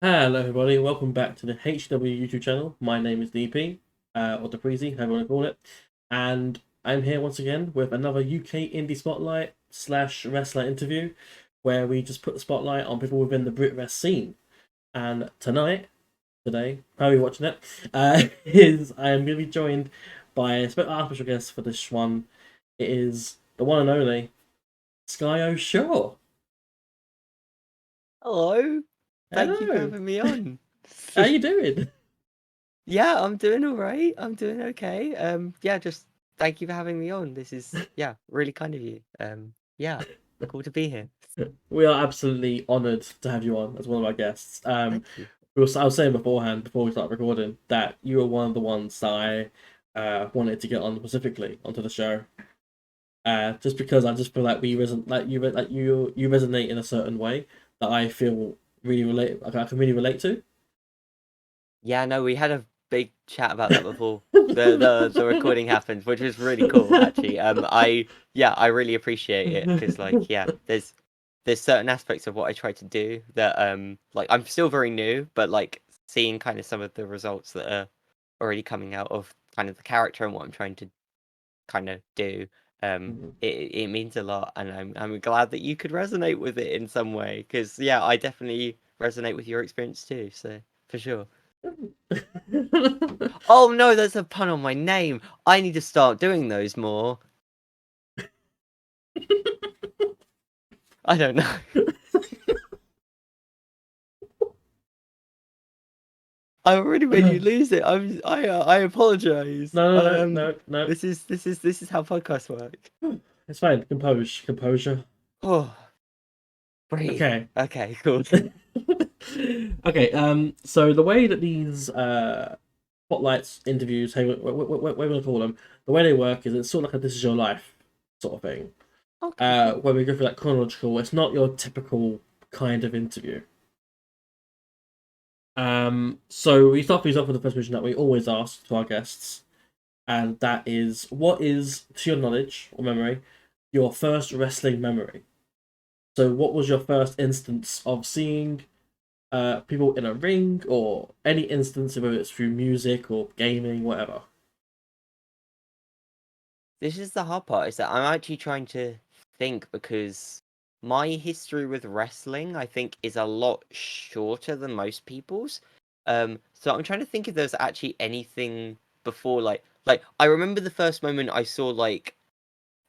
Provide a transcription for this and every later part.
Hello, everybody. Welcome back to the HCW YouTube channel. My name is DP, or DePreezy, however you want to call it. And I'm here once again with another UK Indy Spotlight slash wrestler interview where we just put the spotlight on people within the BritWres scene. And today, how are you watching it? Is I am going to be joined by a special guest for this one. It is the one and only Skye O. Sure. Hello. Thank you for Hello. having me on. How you doing? Yeah, I'm doing all right. I'm doing okay. Yeah, just thank you for having me on. This is really kind of you. Yeah, cool to be here. We are absolutely honoured to have you on as one of our guests. Thank you. I was saying beforehand, before we start recording, that you were one of the ones that I wanted to get on specifically onto the show. Just because I just feel like we resonate, you resonate in a certain way that I feel really relate, like I can really relate to. Yeah, no, we had a big chat about that before the recording happened, which was really cool actually. I really appreciate it because there's certain aspects of what I try to do that like I'm still very new, but like seeing kind of some of the results that are already coming out of kind of the character and what I'm trying to kind of do, it means a lot, and I'm glad that you could resonate with it in some way because yeah, I definitely resonate with your experience too, so for sure. Oh no, there's a pun on my name. I need to start doing those more. I don't know. I already made you lose it. I apologize. No. This is how podcasts work. It's fine. Composure. Oh, breathe. Okay. Okay, cool. Okay. So the way that these spotlights, interviews, hey, what we gonna call them, the way they work is it's sort of like a "This Is Your Life" sort of thing. Okay, cool. Where we go through that chronological. It's not your typical kind of interview. So we start these off with the first question that we always ask to our guests, and that is, what is, to your knowledge or memory, your first wrestling memory? So, what was your first instance of seeing people in a ring, or any instance, whether it's through music or gaming, whatever? This is the hard part, is that I'm actually trying to think because my history with wrestling, I think, is a lot shorter than most people's. So I'm trying to think if there's actually anything before, like I remember the first moment I saw like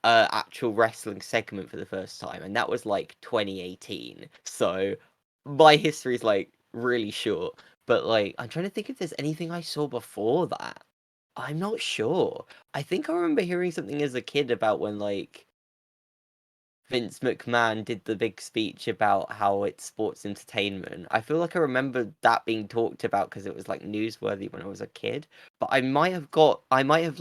actual wrestling segment for the first time, and that was like 2018. So my history is like really short. But like I'm trying to think if there's anything I saw before that. I'm not sure. I think I remember hearing something as a kid about when like Vince McMahon did the big speech about how it's sports entertainment. I feel like I remember that being talked about because it was like newsworthy when I was a kid. But I might have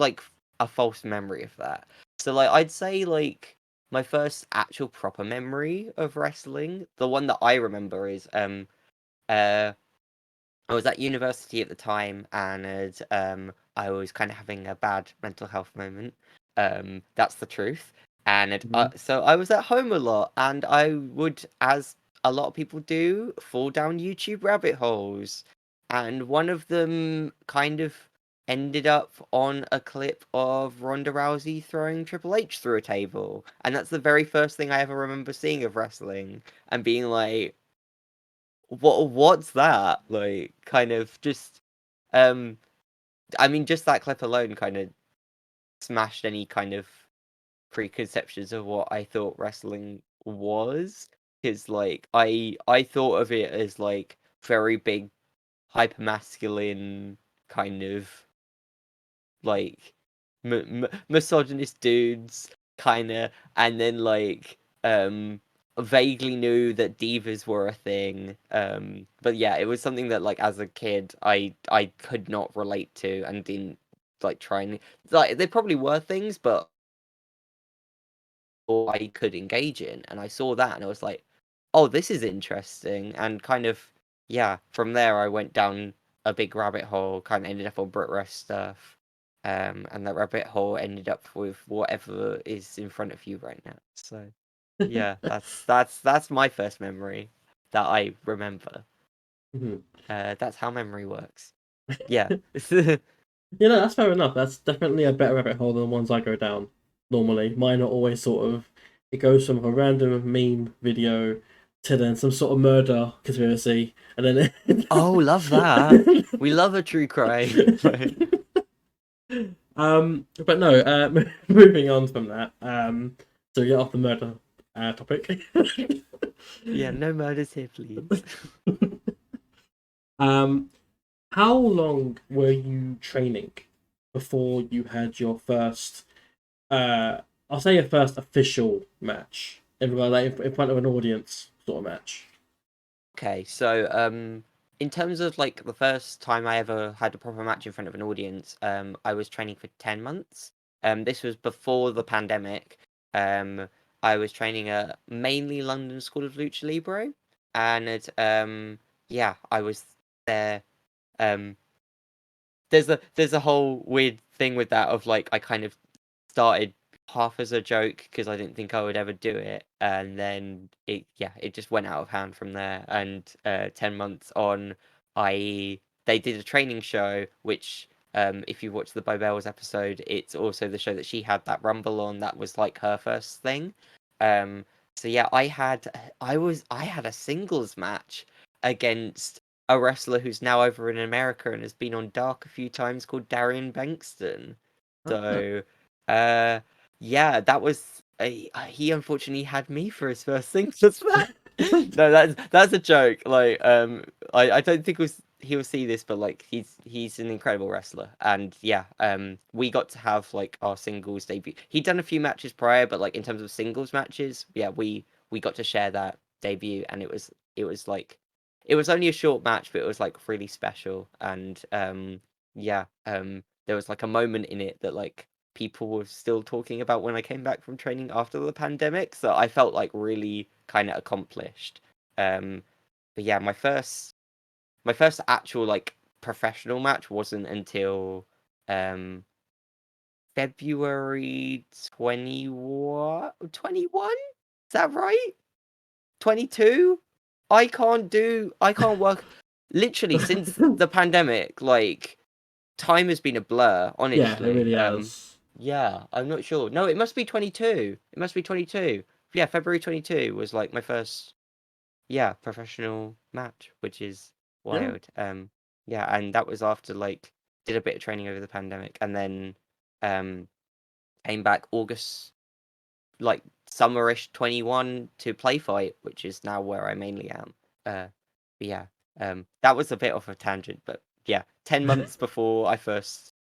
like a false memory of that. So like I'd say like my first actual proper memory of wrestling, the one that I remember is uh I was at university at the time, and I was kind of having a bad mental health moment. That's the truth. And Mhm. so I was at home a lot, and I would, as a lot of people do, fall down YouTube rabbit holes. And one of them kind of ended up on a clip of Ronda Rousey throwing Triple H through a table. And that's the very first thing I ever remember seeing of wrestling and being like, what's that? Like kind of just um I mean just that clip alone kind of smashed any kind of preconceptions of what I thought wrestling was. Because like I thought of it as like very big hyper masculine kind of like misogynist dudes kind of, and then like vaguely knew that divas were a thing, but yeah, it was something that like as a kid I could not relate to and didn't like try and like there probably were things but or I could engage in, and I saw that and I was like, oh, this is interesting, and kind of yeah, from there I went down a big rabbit hole, kind of ended up on BritWres stuff, and that rabbit hole ended up with whatever is in front of you right now. So yeah, that's my first memory that I remember. Mhm. That's how memory works. Yeah. Yeah, no, that's fair enough. That's definitely a better rabbit hole than the ones I go down normally. Mine are always sort of, it goes from a random meme video to then some sort of murder conspiracy, and then Oh, love that. We love a true crime. but no, moving on from that, so get off the murder topic. Yeah, no murders here, please. um, how long were you training before you had your first, I'll say your first official match, in front of an audience sort of match? Okay, so in terms of like the first time I ever had a proper match in front of an audience, I was training for 10 months. This was before the pandemic. Um, I was training at mainly London School of Lucha Libre, and yeah, I was there. Um, there's a whole weird thing with that of like I kind of started half as a joke because I didn't think I would ever do it, and then it just went out of hand from there. And 10 months on, I they did a training show, which if you watch the Bobells episode, it's also the show that she had that Rumble on. That was like her first thing. Um, so yeah, I had a singles match against a wrestler who's now over in America and has been on Dark a few times called Darian Bankston. Ah, So, uh, yeah, that was he unfortunately had me for his first singles match. No, that's a joke. Like, I don't think he'll see this, but like he's an incredible wrestler, and yeah, we got to have like our singles debut. He'd done a few matches prior, but like in terms of singles matches, yeah, we got to share that debut, and it was like it was only a short match, but it was like really special, and yeah, there was like a moment in it that like people were still talking about when I came back from training after the pandemic, so I felt like really kind of accomplished. Um, but yeah, my first actual like professional match wasn't until um February 21. 21? Is that right? 22? I can't work literally since the pandemic, like time has been a blur, yeah, it honestly. really has. Yeah, I'm not sure. No, it must be 22. It must be 22. Yeah, February 22 was like my first, yeah, professional match, which is Yeah, wild. Yeah, and that was after like did a bit of training over the pandemic, and then um came back August, like summerish 21 to play fight, which is now where I mainly am. But yeah, that was a bit of a tangent, but yeah, 10 months before I first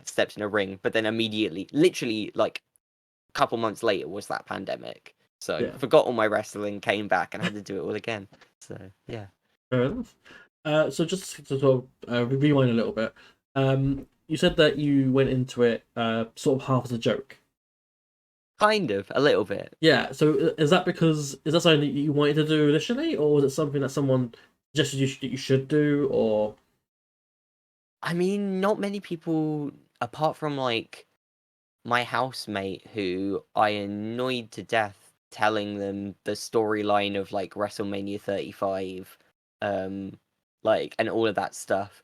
stepped in a ring, but then immediately, literally like a couple months later, was that pandemic. So yeah, forgot all my wrestling, came back, and had to do it all again. So yeah, fair enough. So just to sort of rewind a little bit, you said that you went into it sort of half as a joke. kind of a little bit. Yeah. So is that because is that something that you wanted to do initially, or was it something that someone suggested you should do, or I mean, not many people, apart from like my housemate, who I annoyed to death telling them the storyline of like WrestleMania 35, um, like and all of that stuff.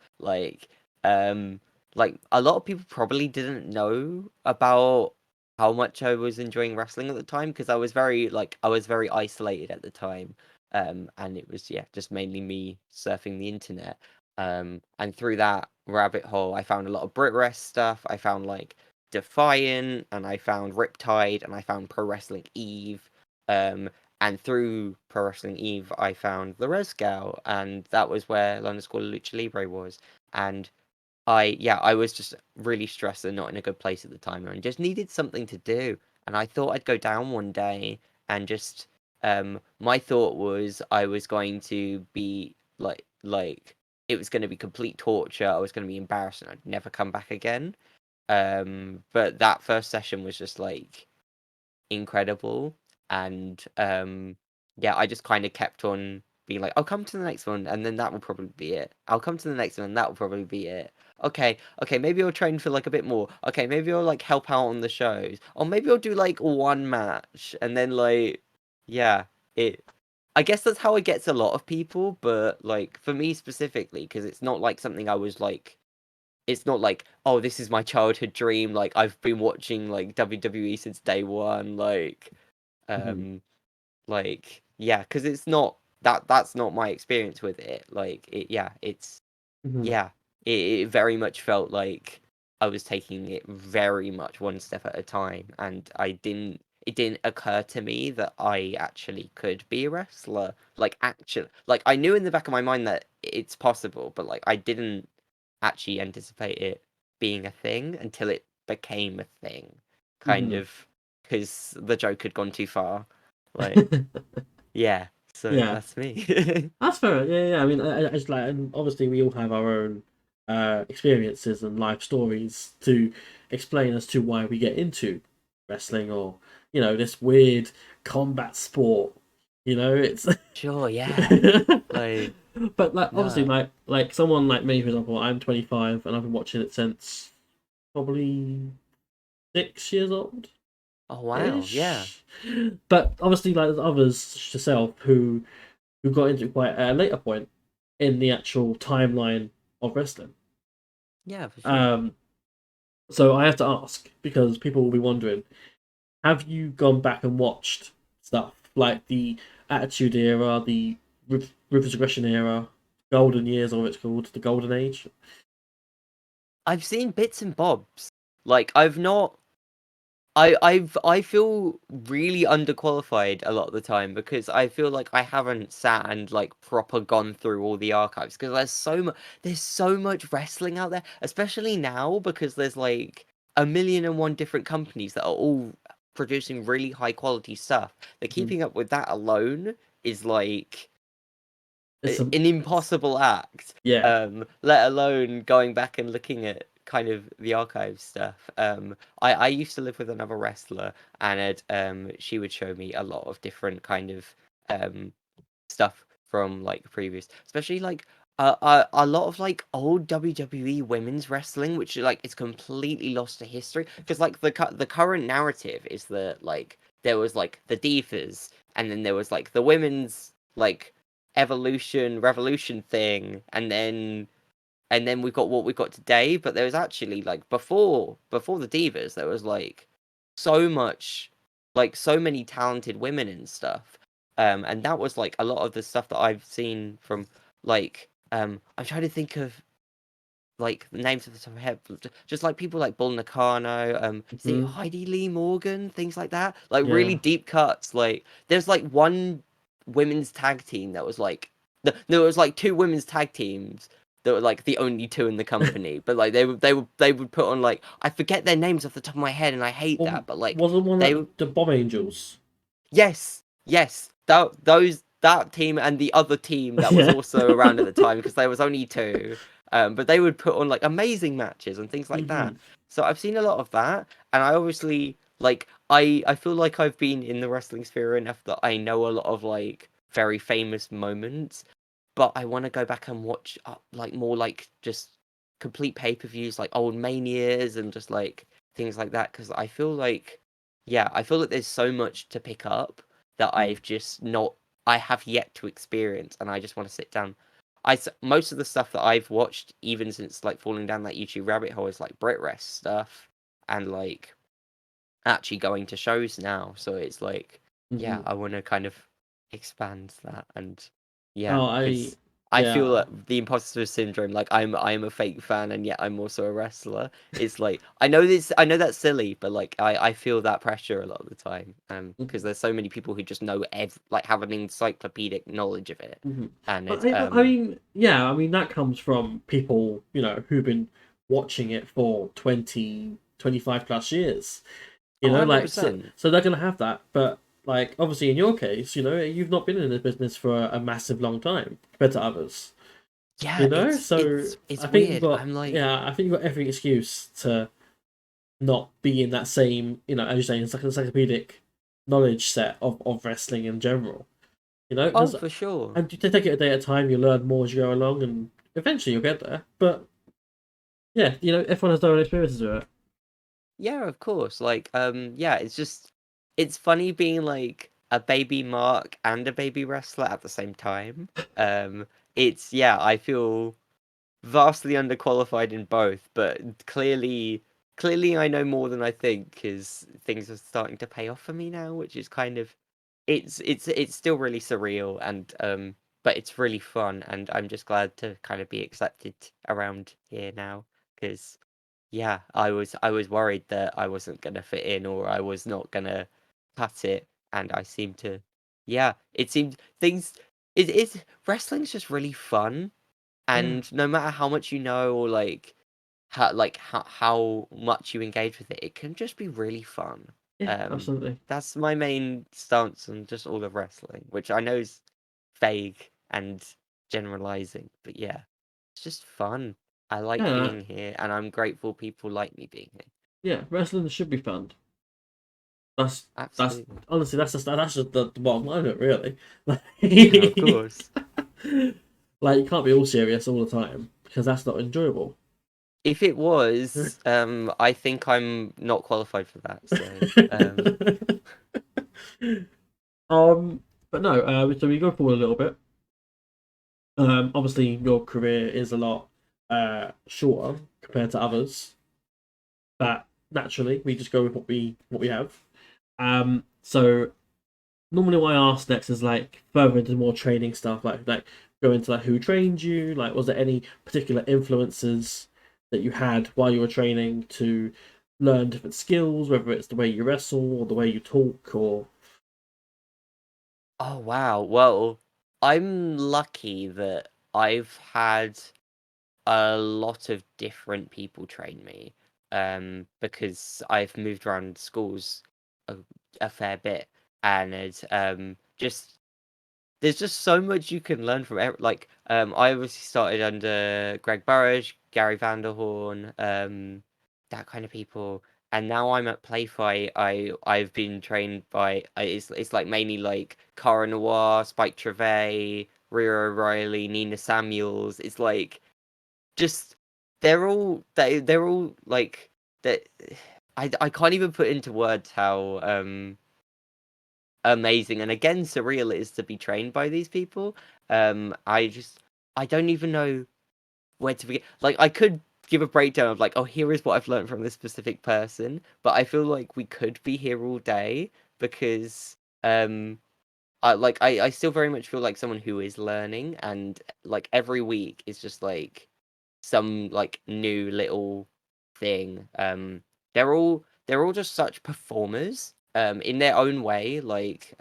Um, like a lot of people probably didn't know about how much I was enjoying wrestling at the time because I was very isolated at the time. And it was yeah, just mainly me surfing the internet. And through that rabbit hole, I found a lot of BritWres stuff. I found like Defiant, and I found Riptide, and I found Pro Wrestling Eve. And through Pro Wrestling Eve, I found the Resgal, and that was where London School of Lucha Libre was. And I was just really stressed and not in a good place at the time, and just needed something to do. And I thought I'd go down one day and just, my thought was I was going to be like it was going to be complete torture. I was going to be embarrassed, and I'd never come back again. But that first session was just like incredible, and yeah, I just kind of kept on being like, I'll come to the next one, and then that will probably be it. I'll come to the next one, and that will probably be it. Okay, okay, maybe I'll train for like a bit more. Okay, maybe I'll like help out on the shows, or maybe I'll do like one match, and then like, yeah, it I guess that's how it gets a lot of people, but like for me specifically, because it's not like something I was like, it's not like, oh, this is my childhood dream. Like I've been watching like WWE since day one. Hmm. Um, yeah, because it's not that's not my experience with it. Like Hmm. yeah, it very much felt like I was taking it very much one step at a time, and it didn't occur to me that I actually could be a wrestler. Like actually, like I knew in the back of my mind that it's possible, but like I didn't actually anticipate it being a thing until it became a thing, kind Hmm. of, because the joke had gone too far. Like, yeah, so Yeah, that's me. that's fair. Yeah, yeah. I mean, it's like, and obviously we all have our own experiences and life stories to explain as to why we get into wrestling or this weird combat sport. It's Sure, yeah. Like, but like obviously no. like someone like me, for example, I'm 25 and I've been watching it since probably 6 years old Oh wow, yeah. ish. But obviously, like there's others yourself who got into it quite at a later point in the actual timeline of wrestling. Yeah, for sure. Um, so I have to ask because people will be wondering: have you gone back and watched stuff like the Attitude Era, the Ruthless Aggression Era, Golden Years, or it's called the Golden Age? I've seen bits and bobs. Like I've not I feel really underqualified a lot of the time because I feel like I haven't sat and like proper gone through all the archives because there's so much wrestling out there, especially now because there's like a million and one different companies that are all producing really high quality stuff. That Mhm. keeping up with that alone is like It's a an impossible act. yeah. Let alone going back and looking at kind of the archive stuff. I used to live with another wrestler, and she would show me a lot of different kind of um stuff from like previous, especially like a lot of like old WWE women's wrestling, which like is completely lost to history because like the current narrative is that like there was like the divas, and then there was like the women's like evolution revolution thing, and then we've got what we've got today. But there was actually like before the divas, there was like so much, like so many talented women and stuff. And that was like a lot of the stuff that I've seen from like I'm trying to think of like the names of the top of my head, but just like people like Bull Nakano, see Mhm. Heidi Lee Morgan, things like that, like really Yeah. deep cuts. Like there's like one women's tag team that was like there was like two women's tag teams that were like the only two in the company, but like they would put on like I forget their names off the top of my head, and I hate Well, that, but like wasn't one they that the Bomb Angels? yes, yes. That team and the other team that was Yeah. also around at the time because there was only two. But they would put on like amazing matches and things like that. Hmm. So I've seen a lot of that, and I obviously like I feel like I've been in the wrestling sphere enough that I know a lot of like very famous moments. But I want to go back and watch like more like just complete pay-per-views, like old manias and just like things like that because I feel like yeah, I feel like there's so much to pick up that I've just not, I have yet to experience, and I just want to sit down. Most of the stuff that I've watched, even since like falling down that YouTube rabbit hole, is like BritWres stuff, and like actually going to shows now. So it's like, yeah, Hmm. I want to kind of expand that, and yeah, Oh, because I feel yeah. that the imposter syndrome, like I'm a fake fan, and yet I'm also a wrestler. It's like I know that's silly, but like I feel that pressure a lot of the time, because there's so many people who just know like have an encyclopedic knowledge of it, Hmm. and But it's I mean, yeah, I mean that comes from people who've been watching it for 20, 25 plus years. oh, Like so, 100%. so they're gonna have that. But like obviously in your case, you've not been in this business for a massive long time compared to others. Yeah, So I it's think you've weird. got I'm like yeah, I think you've got every excuse to not be in that same as you say, encyclopedic knowledge set of wrestling in general. oh, Because for sure. and you take it a day at a time, you learn more as you go along, and eventually you'll get there. But yeah, everyone has their own experiences with it. Yeah, of course. Like, yeah, it's just it's funny being like a baby mark and a baby wrestler at the same time. I feel vastly underqualified in both, but clearly I know more than I think because things are starting to pay off for me now, which is kind of it's still really surreal and but it's really fun and I'm just glad to kind of be accepted around here now because yeah, I was worried that I wasn't gonna fit in or I was not gonna cut it and I seem to yeah, it seemed things it's wrestling's just really fun Yeah, and no matter how much you know or how much you engage with it, it can just be really fun. yeah, Um, absolutely. that's my main stance on just all of wrestling, which I know is vague and generalizing, but yeah, it's just fun. I like Yeah, being here, and I'm grateful people like me being here. yeah, wrestling should be fun. That's Absolutely. honestly that's just the bottom line of it, really. Yeah, of course. Like you can't be all serious all the time because that's not enjoyable. If it was, I think I'm not qualified for that. So, um, but no, so we go forward a little bit. Obviously your career is a lot shorter compared to others. But naturally, we just go with what we have. So normally what I ask next is like further into more training stuff, like go into like who trained you, like was there any particular influences that you had while you were training to learn different skills, whether it's the way you wrestle or the way you talk or oh wow. Well, I'm lucky that I've had a lot of different people train me because I've moved around schools a, a fair bit and it's just there's just so much you can learn from I obviously started under Greg Burridge, Gary Vanderhorn, that kind of people and now I'm at Playfight. I've been trained by it's like mainly like Cara Noir, Spike Trevay, Rhea O'Reilly, Nina Samuels. It's like just they're all like that I can't even put into words how amazing and again surreal it is to be trained by these people. I don't even know where to begin. Like I could give a breakdown of like, oh, here is what I've learned from this specific person, but I feel like we could be here all day because I still very much feel like someone who is learning and like every week is just like some like new little thing. They're all just such performers in their own way. Like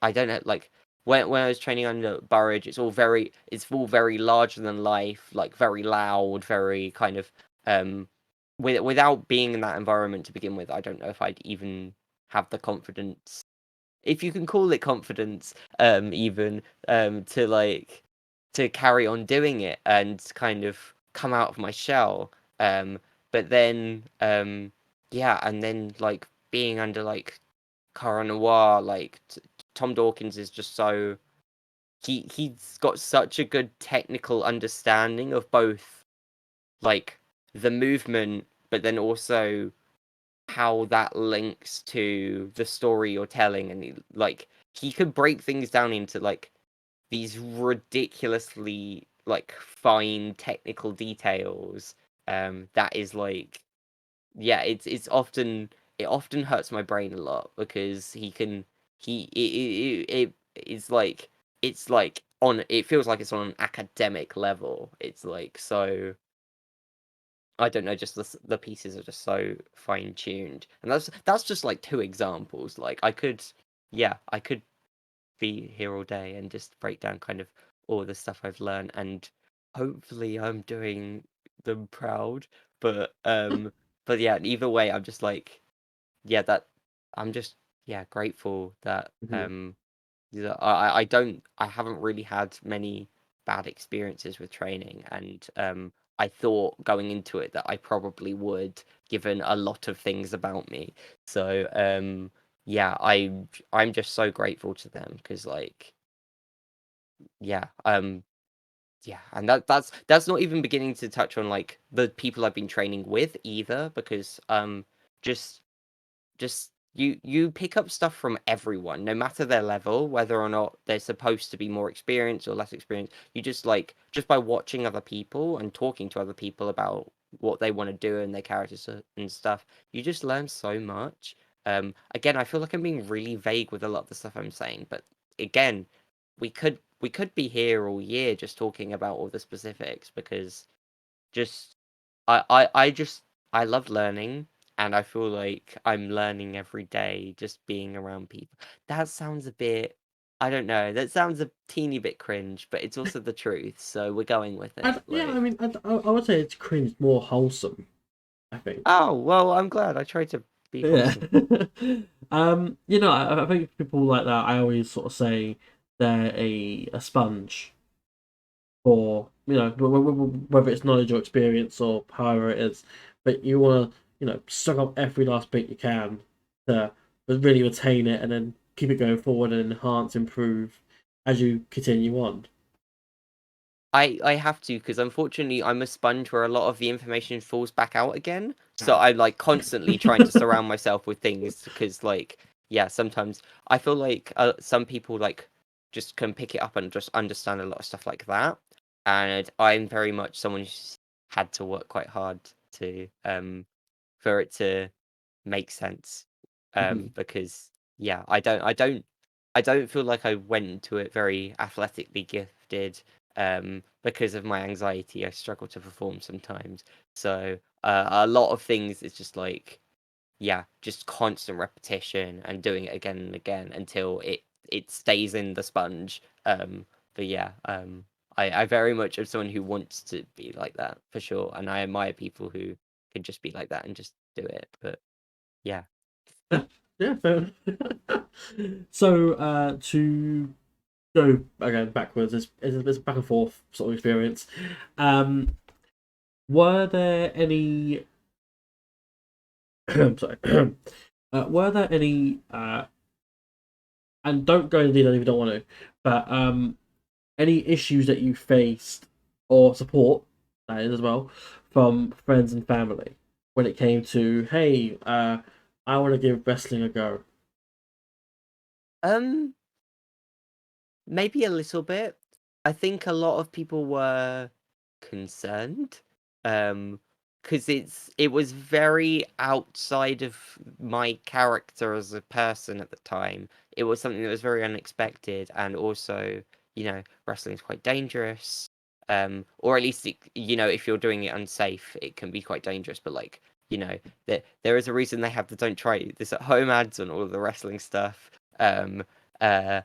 I don't know like when I was training under Burridge, it's all very larger than life, like very loud, very kind of without being in that environment to begin with, I don't know if I'd even have the confidence if you can call it confidence, even to carry on doing it and kind of come out of my shell. But then, yeah, and then like being under like Cara Noir, like Tom Dawkins is just so he's got such a good technical understanding of both like the movement, but then also how that links to the story you're telling and he could break things down into like these ridiculously like fine technical details that is like yeah it often hurts my brain a lot because he can he it's like on it feels like it's on an academic level. It's like so I don't know, just the pieces are just so fine tuned, and that's just like two examples. Like I could be here all day and just break down kind of all the stuff I've learned, and hopefully I'm doing them proud. But yeah, either way, I'm just like that I'm just grateful that Mhm. I haven't really had many bad experiences with training, and I thought going into it that I probably would, given a lot of things about me. So yeah, I'm just so grateful to them because yeah yeah, and that's not even beginning to touch on like the people I've been training with either because just just you pick up stuff from everyone, no matter their level, whether or not they're supposed to be more experienced or less experienced. You just by watching other people and talking to other people about what they want to do and their characters and stuff, you just learn so much. Again, I feel like I'm being really vague with a lot of the stuff I'm saying, but again, we could be here all year just talking about all the specifics because just I love learning and I feel like I'm learning every day just being around people. That sounds a bit, I don't know, that sounds a teeny bit cringe, but it's also the truth, so we're going with it. Yeah, I Like, mean, I would say it's cringe more wholesome, I think. oh, well, I'm glad I tried to be Yeah. wholesome. I think people like that, I always sort of say they're a sponge for, whether it's knowledge or experience or however it is. But you want to, suck up every last bit you can to really retain it and then keep it going forward and enhance, improve as you continue on. I have to because unfortunately I'm a sponge where a lot of the information falls back out again. So Ah. I'm like constantly trying to surround myself with things because like yeah, sometimes I feel like some people like just can pick it up and just understand a lot of stuff like that. And I'm very much someone who's had to work quite hard to for it to make sense. Mhm. Because yeah, I don't feel like I went into it very athletically gifted. Because of my anxiety, I struggle to perform sometimes. So a lot of things is just like yeah, just constant repetition and doing it again and again until it stays in the sponge. But yeah, I very much am someone who wants to be like that for sure, and I admire people who can just be like that and just do it. But yeah. Yeah, yeah, fair enough. So, to go again backwards, it's back and forth sort of experience. Um, were there any? Sorry. Were there any? And don't go into detail if you don't want to. But any issues that you faced or support that is as well from friends and family when it came to hey, I want to give wrestling a go. Um, Maybe a little bit. I think a lot of people were concerned. Because it was very outside of my character as a person at the time. It was something that was very unexpected, and also, wrestling is quite dangerous. Or at least if you're doing it unsafe, it can be quite dangerous. But like, there is a reason they have the "Don't try this at home" ads on all of the wrestling stuff. Um, uh,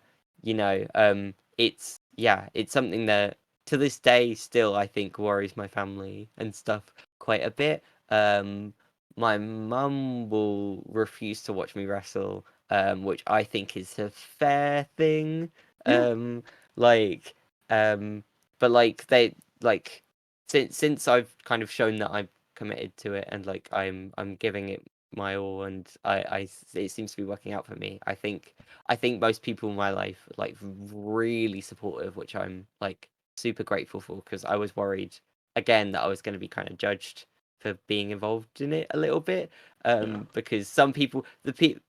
it's something that to this day still I think worries my family and stuff quite a bit. My mum will refuse to watch me wrestle, which I think is a fair thing. Yeah, Um, like, but like they like since I've kind of shown that I'm committed to it and like I'm giving it my all and it seems to be working out for me. I think most people in my life like really supportive, which I'm like super grateful for because I was worried again that I was going to be kind of judged for being involved in it a little bit. yeah, Because some people,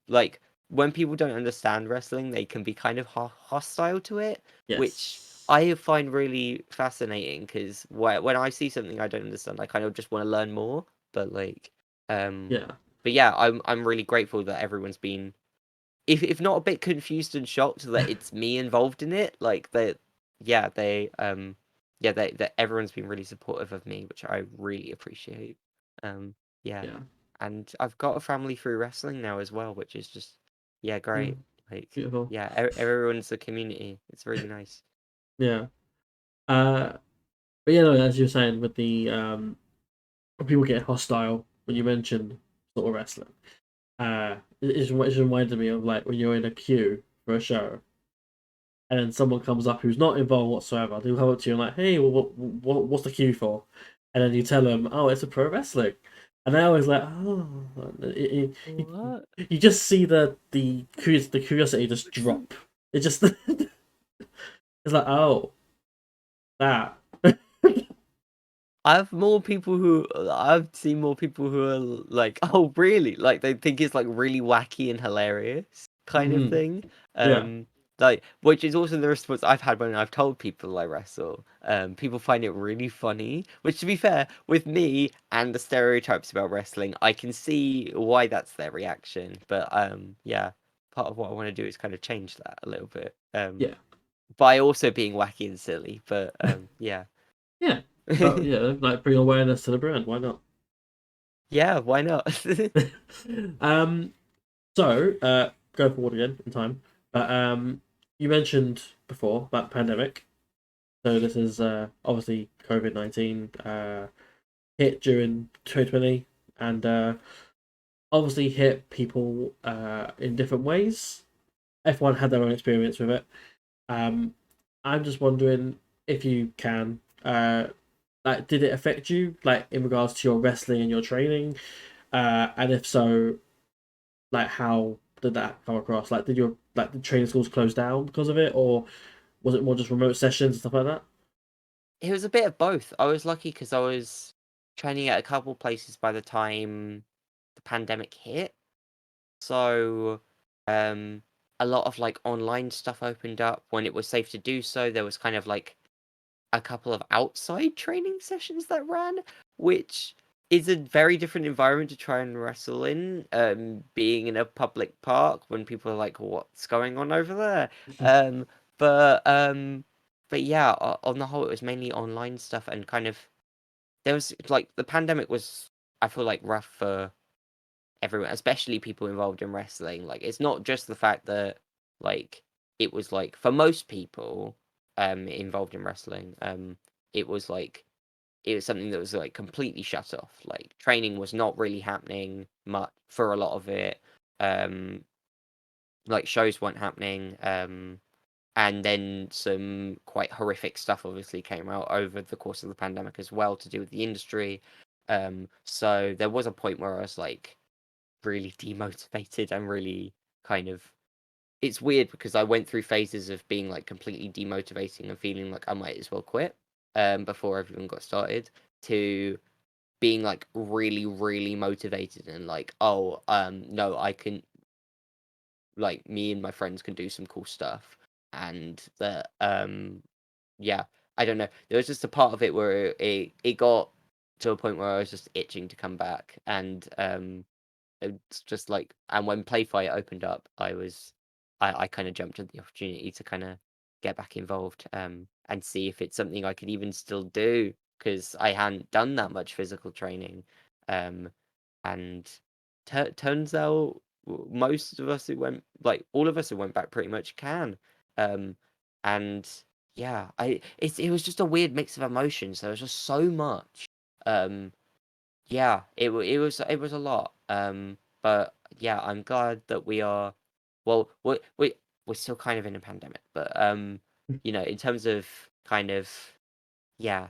like when people don't understand wrestling, they can be kind of hostile to it, which yes, I find really fascinating because when I see something I don't understand, I kind of just want to learn more. But like, um, yeah, but yeah, I'm really grateful that everyone's been if not a bit confused and shocked that it's me involved in it, like yeah, that everyone's been really supportive of me, which I really appreciate. Um, yeah, yeah, and I've got a family through wrestling now as well, which is just yeah, mm, great. Like beautiful, yeah, everyone's a community. It's really nice. yeah. Uh, but no, as you were saying with the people getting hostile when you mentioned sort of wrestling, it just reminded me of like when you're in a queue for a show and then someone comes up who's not involved whatsoever. They'll come up to you and like, "Hey, what's the queue for?" And then you tell them, "Oh, it's a pro wrestling." And they're always like, "Oh," What? you just see the curiosity just drop. It just it's like, "Oh, that." I've seen more people who are like, oh really? Like they think it's like really wacky and hilarious kind of Mm-hmm. thing. Yeah. Like which is also the response I've had when I've told people I wrestle. People find it really funny. Which to be fair, with me and the stereotypes about wrestling, I can see why that's their reaction. But yeah, part of what I want to do is kind of change that a little bit. Yeah. By also being wacky and silly. But yeah. Yeah. But yeah, like bring awareness to the brand. Why not? Yeah, why not? um. So, go forward again in time. But you mentioned before about the pandemic. So this is obviously COVID-19 hit during 2020 and obviously hit people in different ways. Everyone had their own experience with it. Um, I'm just wondering if you can, like, did it affect you, like, in regards to your wrestling and your training? And if so, like, how did that come across? Like, did your like the training schools close down because of it, or was it more just remote sessions and stuff like that? It was a bit of both. I was lucky because I was training at a couple places by the time the pandemic hit. So, um, a lot of like online stuff opened up when it was safe to do so. There was kind of like a couple of outside training sessions that ran, which is a very different environment to try and wrestle in. Being in a public park when people are like, "What's going on over there?" Um, but um, but yeah, on the whole, it was mainly online stuff and kind of there was like the pandemic was, I feel like, rough for everyone, especially people involved in wrestling. Like it's not just the fact that like it was like for most people involved in wrestling, it was like it was something that was like completely shut off. Like training was not really happening much for a lot of it. Um like shows weren't happening. And then some quite horrific stuff obviously came out over the course of the pandemic as well to do with the industry. So there was a point where I was like really demotivated and really kind of it's weird because I went through phases of being like completely demotivating and feeling like I might as well quit before everyone got started to being like really really motivated and like oh no I can like me and my friends can do some cool stuff and that yeah I don't know there was just a part of it where it got to a point where I was just itching to come back and it's just like, and when Play Fight opened up, I kind of jumped at the opportunity to kind of get back involved, and see if it's something I could even still do because I hadn't done that much physical training, and turns out most of us who went, like all of us who went back, pretty much can, um, and yeah, it was just a weird mix of emotions. There was just so much, um, yeah, it was a lot. But yeah, I'm glad that we are. Well, we're still kind of in a pandemic, but in terms of kind of yeah,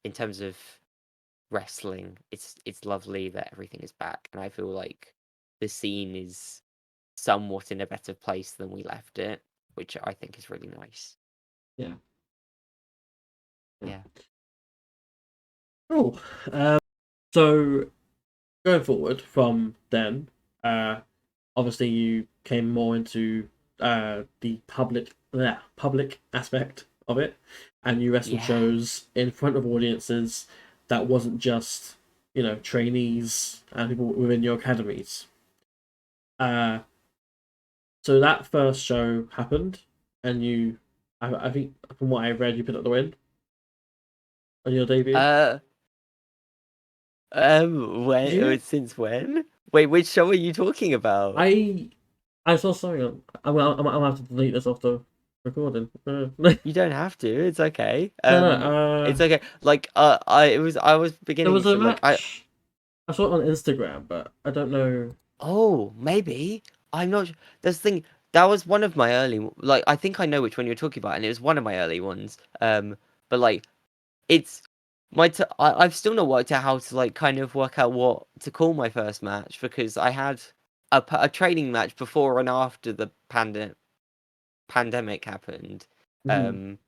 in terms of wrestling, it's lovely that everything is back, and I feel like the scene is somewhat in a better place than we left it, which I think is really nice. Yeah. Yeah. Yeah. Cool. So going forward from then, uh, obviously you came more into the public aspect of it, and you wrestled Yeah. shows in front of audiences that wasn't just trainees and people within your academies. Uh, so that first show happened, and I think from what I read, you put up the win on your debut. Uh, Did you? since when? Wait, which show are you talking about? I I saw something. I'm gonna have to delete this off the recording. You don't have to. It's okay. No, It's okay. Like, I was there beginning was a to like, match. I saw it on Instagram, but I don't know. oh, maybe I'm not. This thing that was one of my early, like, I think I know which one you're talking about, and it was one of my early ones. But like, it's I've still not worked out how to like kind of work out what to call my first match because I had a training match before and after the pandemic happened. Mhm. Um.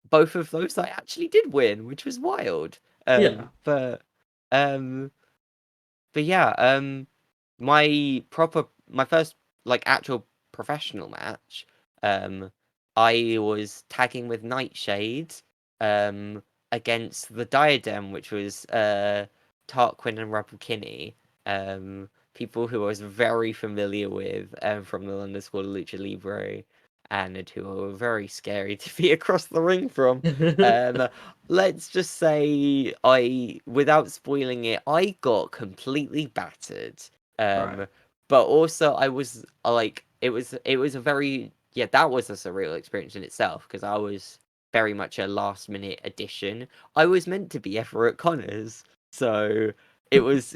both of those I actually did win, which was wild. Yeah. Um, but yeah, my first like actual professional match, I was tagging with Nightshade, um, against the Diadem, which was Tarquin and Rebel Kinney, people who I was very familiar with, from the London School of Lucha Libre, and who were very scary to be across the ring from. Um, let's just say without spoiling it, I got completely battered. Right. But also I was like, it was a very, yeah, that was a surreal experience in itself because I was very much a last minute addition. I was meant to be Everett Connors, so it was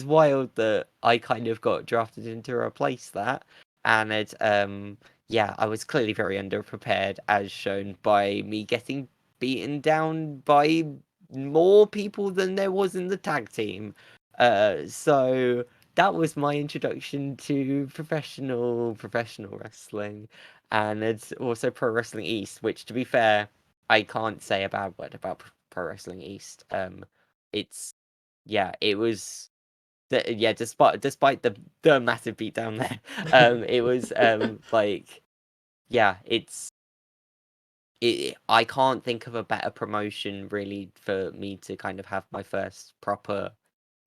wild that I kind of got drafted in to replace that, and yeah, I was clearly very underprepared, as shown by me getting beaten down by more people than there was in the tag team. So that was my introduction to professional wrestling, and it's also Pro Wrestling East, which, to be fair, I can't say a bad word about Pro Wrestling East. It's yeah, it was. Yeah, despite the massive beatdown there, it was like, yeah, I can't think of a better promotion really for me to kind of have my first proper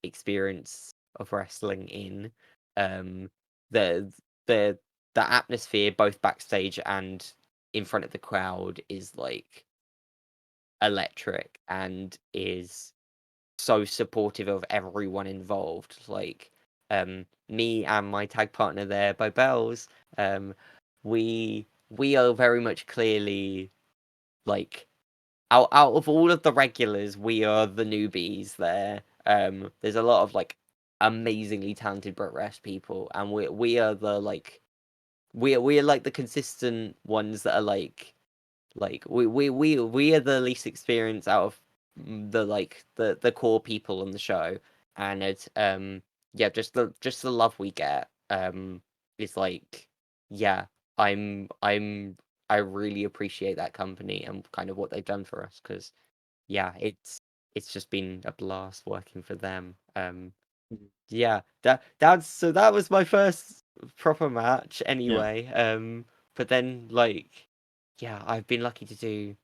experience of wrestling in. Um, the the the atmosphere both backstage and in front of the crowd is like electric and is so supportive of everyone involved. Like, me and my tag partner there, by Bells, we are very much clearly like, out of all of the regulars, we are the newbies there. There's a lot of like amazingly talented BritWres people, and we are the like we are like the consistent ones that are like we are the least experienced out of the core people on the show, and it's yeah, just the love we get is like, yeah, I'm I really appreciate that company and kind of what they've done for us, because yeah, it's just been a blast working for them. Yeah, that was my first proper match Yeah. anyway. But then, like, yeah, I've been lucky to do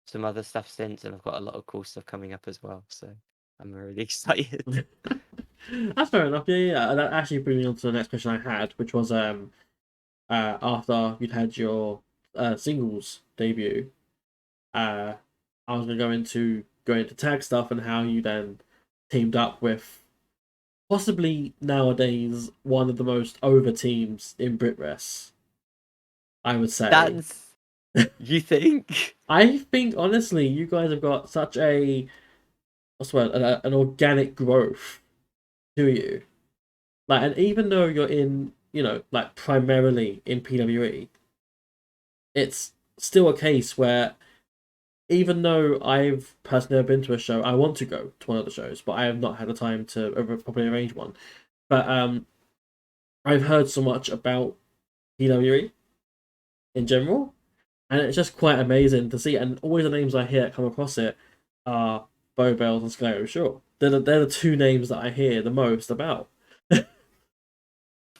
some other stuff since, and I've got a lot of cool stuff coming up as well. So I'm really excited. That's fair enough. Yeah, yeah. That actually brings me on to the next question I had, which was after you'd had your singles debut, uh I was gonna go into tag stuff and how you then teamed up with possibly nowadays one of the most over teams in BritWres, I would say. That's You think? I think honestly, you guys have got such a what's the word, an organic growth to you. Like, and even though you're in, like primarily in PWE, it's still a case where even though I've personally never been to a show, I want to go to one of the shows, but I have not had the time to properly arrange one. But I've heard so much about PWE in general, and it's just quite amazing to see. And always the names I hear come across it are Bo Bells and Skye O. Sure, they're the two names that I hear the most about.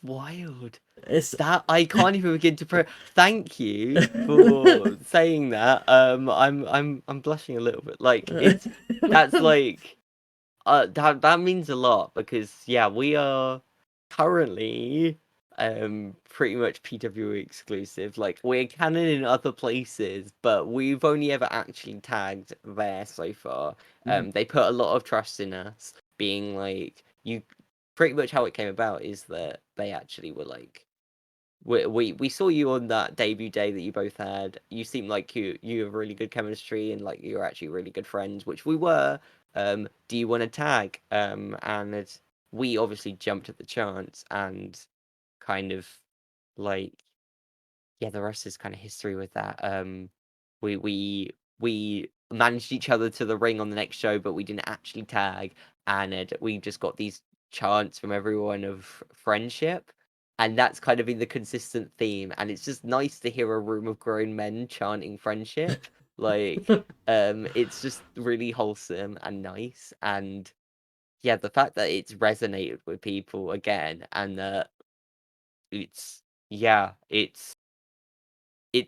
Wild. It's That I can't even begin to Thank you for saying that. I'm blushing a little bit. Like, that's like, that means a lot, because yeah, we are currently pretty much PWE exclusive. Like, we're canon in other places, but we've only ever actually tagged there so far. They put a lot of trust in us, being like, you pretty much how it came about is that they actually were like, we saw you on that debut day that you both had. You seemed like you have really good chemistry, and like you're actually really good friends, which we were. Do you want to tag? We obviously jumped at the chance, and kind of like, yeah, the rest is kind of history with that. We managed each other to the ring on the next show, but we didn't actually tag, and we just got these chants from everyone of friendship, and that's kind of been the consistent theme. And it's just nice to hear a room of grown men chanting friendship. Like, it's just really wholesome and nice, and yeah, the fact that it's resonated with people again, and that it's yeah, it's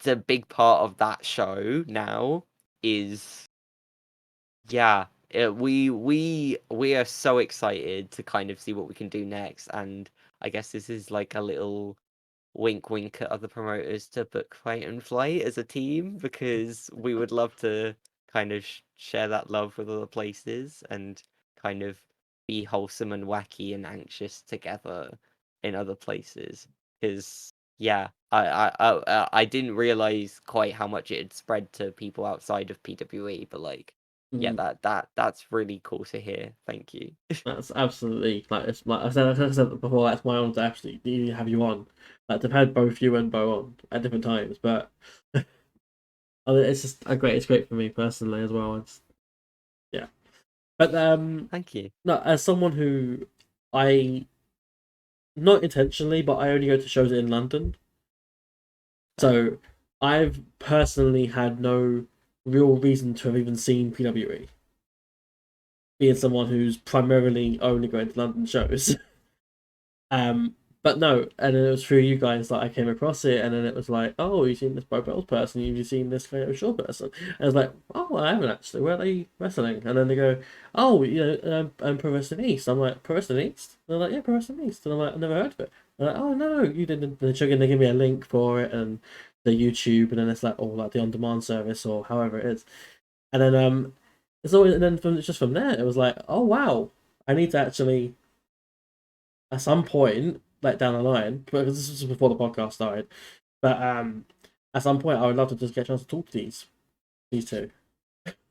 a big part of that show now is yeah. We are so excited to kind of see what we can do next, and I guess this is like a little wink wink at other promoters to book Fight and Flight as a team, because we would love to kind of share that love with other places and kind of be wholesome and wacky and anxious together in other places. Because yeah, I didn't realize quite how much it had spread to people outside of PWE, but like yeah, Mm, that's really cool to hear. Thank you. that's absolutely like it's like I said before. That's my honor to actually have you on. Like to have had both you and Bo on at different times, but it's just a great. It's great for me personally as well. It's yeah, but Thank you. no, as someone who I not intentionally, but I only go to shows in London, so I've personally had no real reason to have even seen PWE. Being someone who's primarily only going to London shows. But no, and then it was through you guys that I came across it, and then it was like, oh, you've seen this Bo Bells person, you've seen this kind of Shaw person. And I was like, oh, I haven't actually. Where are they wrestling? And then they go, oh, I'm Pro Wrestling East. I'm like, Pro Wrestling East? And they're like, yeah, Pro Wrestling East. And I'm like, I've never heard of it. And they're like, oh no, you didn't. They give me a link for it and the YouTube, and then it's like, oh, like the on-demand service or however it is. And then it's always, and then just from there, it was like, oh wow, I need to actually at some point, like down the line, because this was before the podcast started, but at some point I would love to just get a chance to talk to these two.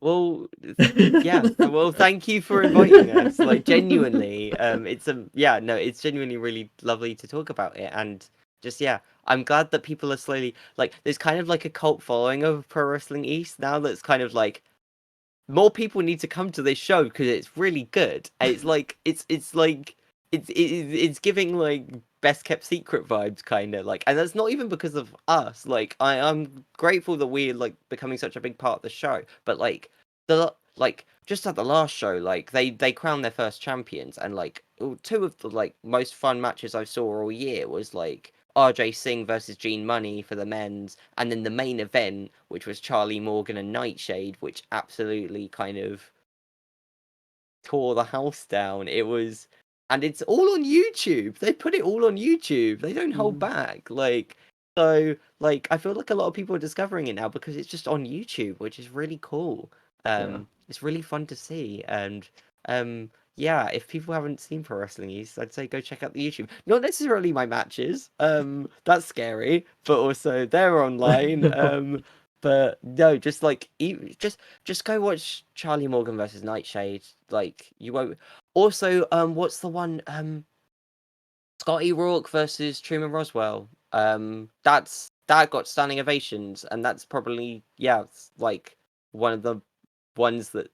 Well, yeah. Well, thank you for inviting us. Like, genuinely, it's genuinely really lovely to talk about it, and just yeah, I'm glad that people are slowly like. There's kind of like a cult following of Pro Wrestling East now. That's kind of like more people need to come to this show because it's really good. And it's giving like best kept secret vibes, kind of like, and that's not even because of us. Like I'm grateful that we're like becoming such a big part of the show, but like just at the last show, like they crowned their first champions, and like two of the like most fun matches I saw all year was like RJ Singh versus Gene Money for the men's, and then the main event, which was Charlie Morgan and Nightshade, which absolutely kind of tore the house down. It was, and it's all on YouTube. They put it all on YouTube. They don't hold Mm, back. Like I feel like a lot of people are discovering it now because it's just on YouTube, which is really cool. yeah. It's really fun to see, and yeah, if people haven't seen Pro Wrestling East, I'd say go check out the YouTube. Not necessarily my matches. That's scary, but also they're online. But no, just like just go watch Charlie Morgan versus Nightshade. Like you won't. Also, what's the one? Scotty Rourke versus Truman Roswell. That got standing ovations, and that's probably yeah, it's like one of the ones that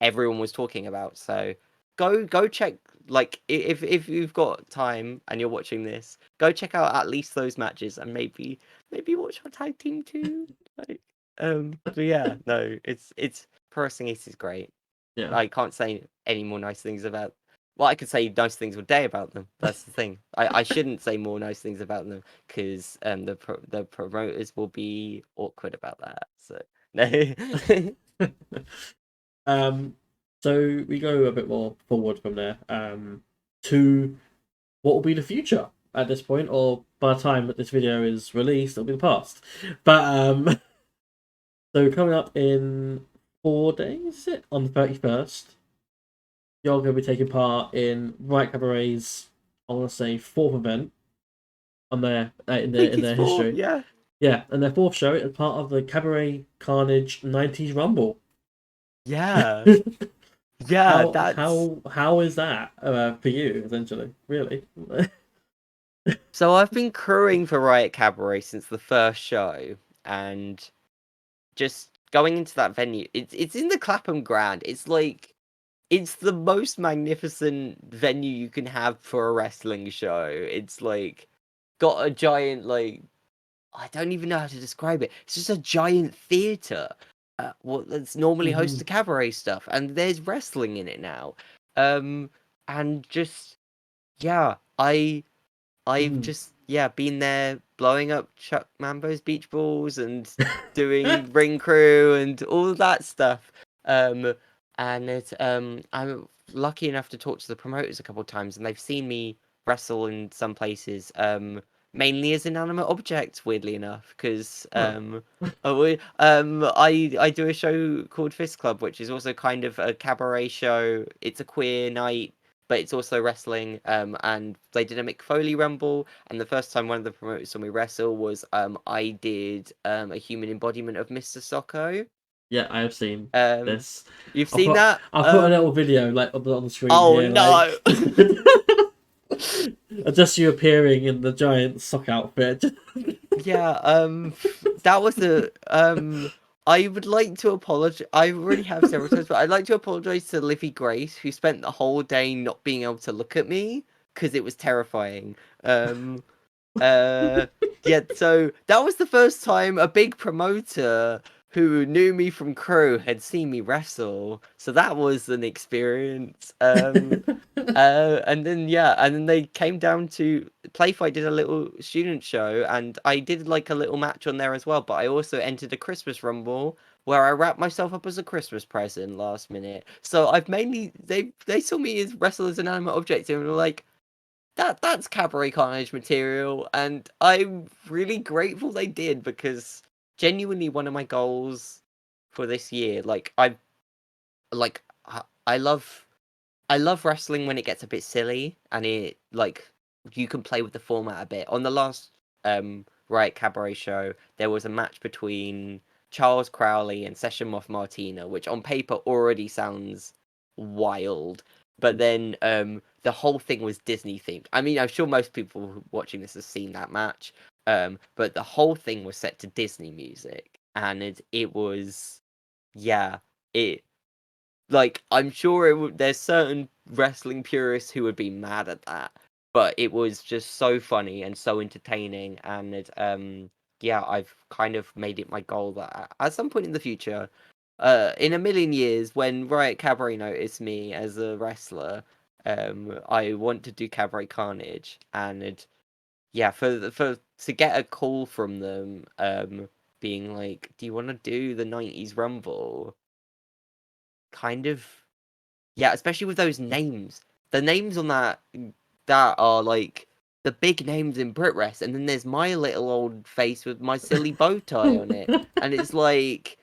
everyone was talking about. So go check. Like if you've got time and you're watching this, go check out at least those matches, and maybe watch our tag team too. Like but yeah, no, it's Pro Wrestling East is great. Yeah. I can't say any more nice things about. Well, I could say nice things all day about them. That's the thing. I shouldn't say more nice things about them because the promoters will be awkward about that. So no. um, so we go a bit more forward from there. To what will be the future at this point, or by the time that this video is released, it'll be the past. But so coming up in 4 days, is it on the 31st? You're going to be taking part in Right Cabaret's, I want to say, fourth event on their I think in it's their four. history. Yeah. Yeah, and their fourth show is part of the Cabaret Carnage '90s Rumble. Yeah. Yeah. That's How is that for you? Essentially, really? so. I've been crewing for Riot Cabaret since the first show, and just going into that venue. It's in the Clapham Grand. It's like it's the most magnificent venue you can have for a wrestling show. It's like got a giant like I don't even know how to describe it. It's just a giant theater. that's normally hosts Hmm. to cabaret stuff, and there's wrestling in it now. And just yeah, I've just been there blowing up Chuck Mambo's beach balls and doing ring crew and all that stuff. And I'm lucky enough to talk to the promoters a couple of times, and they've seen me wrestle in some places. Mainly as inanimate objects, weirdly enough, because I do a show called Fist Club, which is also kind of a cabaret show. It's a queer night, but it's also wrestling. And they did a Mick Foley Rumble, and the first time one of the promoters saw me wrestle was I did a human embodiment of Mr. Socko. Yeah, I have seen Um, this. you've I'll seen put that? I'll put a little video like on the screen Oh here, no! like just you appearing in the giant sock outfit. Yeah, that was I would like to apologize. I already have several times, but I'd like to apologize to Livy Grace, who spent the whole day not being able to look at me because it was terrifying. Um, uh, yeah, so that was the first time a big promoter who knew me from Crew had seen me wrestle. So that was an experience. And then they came down to Playfight did a little student show, and I did like a little match on there as well. But I also entered a Christmas Rumble where I wrapped myself up as a Christmas present last minute. So I've mainly they saw me as wrestle as an animate object and were like, that's Cabaret Carnage material, and I'm really grateful they did because genuinely one of my goals for this year, like I love. I love wrestling when it gets a bit silly and it you can play with the format a bit. On the last Riot Cabaret show, there was a match between Charles Crowley and Session Moth Martina, which on paper already sounds wild. But then the whole thing was Disney themed. I mean, I'm sure most people watching this have seen that match. But the whole thing was set to Disney music, and it was yeah, it I'm sure there's certain wrestling purists who would be mad at that, but it was just so funny and so entertaining, and I've kind of made it my goal that at some point in the future, in a million years, when Riot Cabaret notice me as a wrestler, I want to do Cabaret Carnage, and for to get a call from them, being like, "Do you want to do the '90s Rumble?" Kind of. Yeah, especially with those names. The names on that are like the big names in BritWres, and then there's my little old face with my silly bow tie on it, and it's like,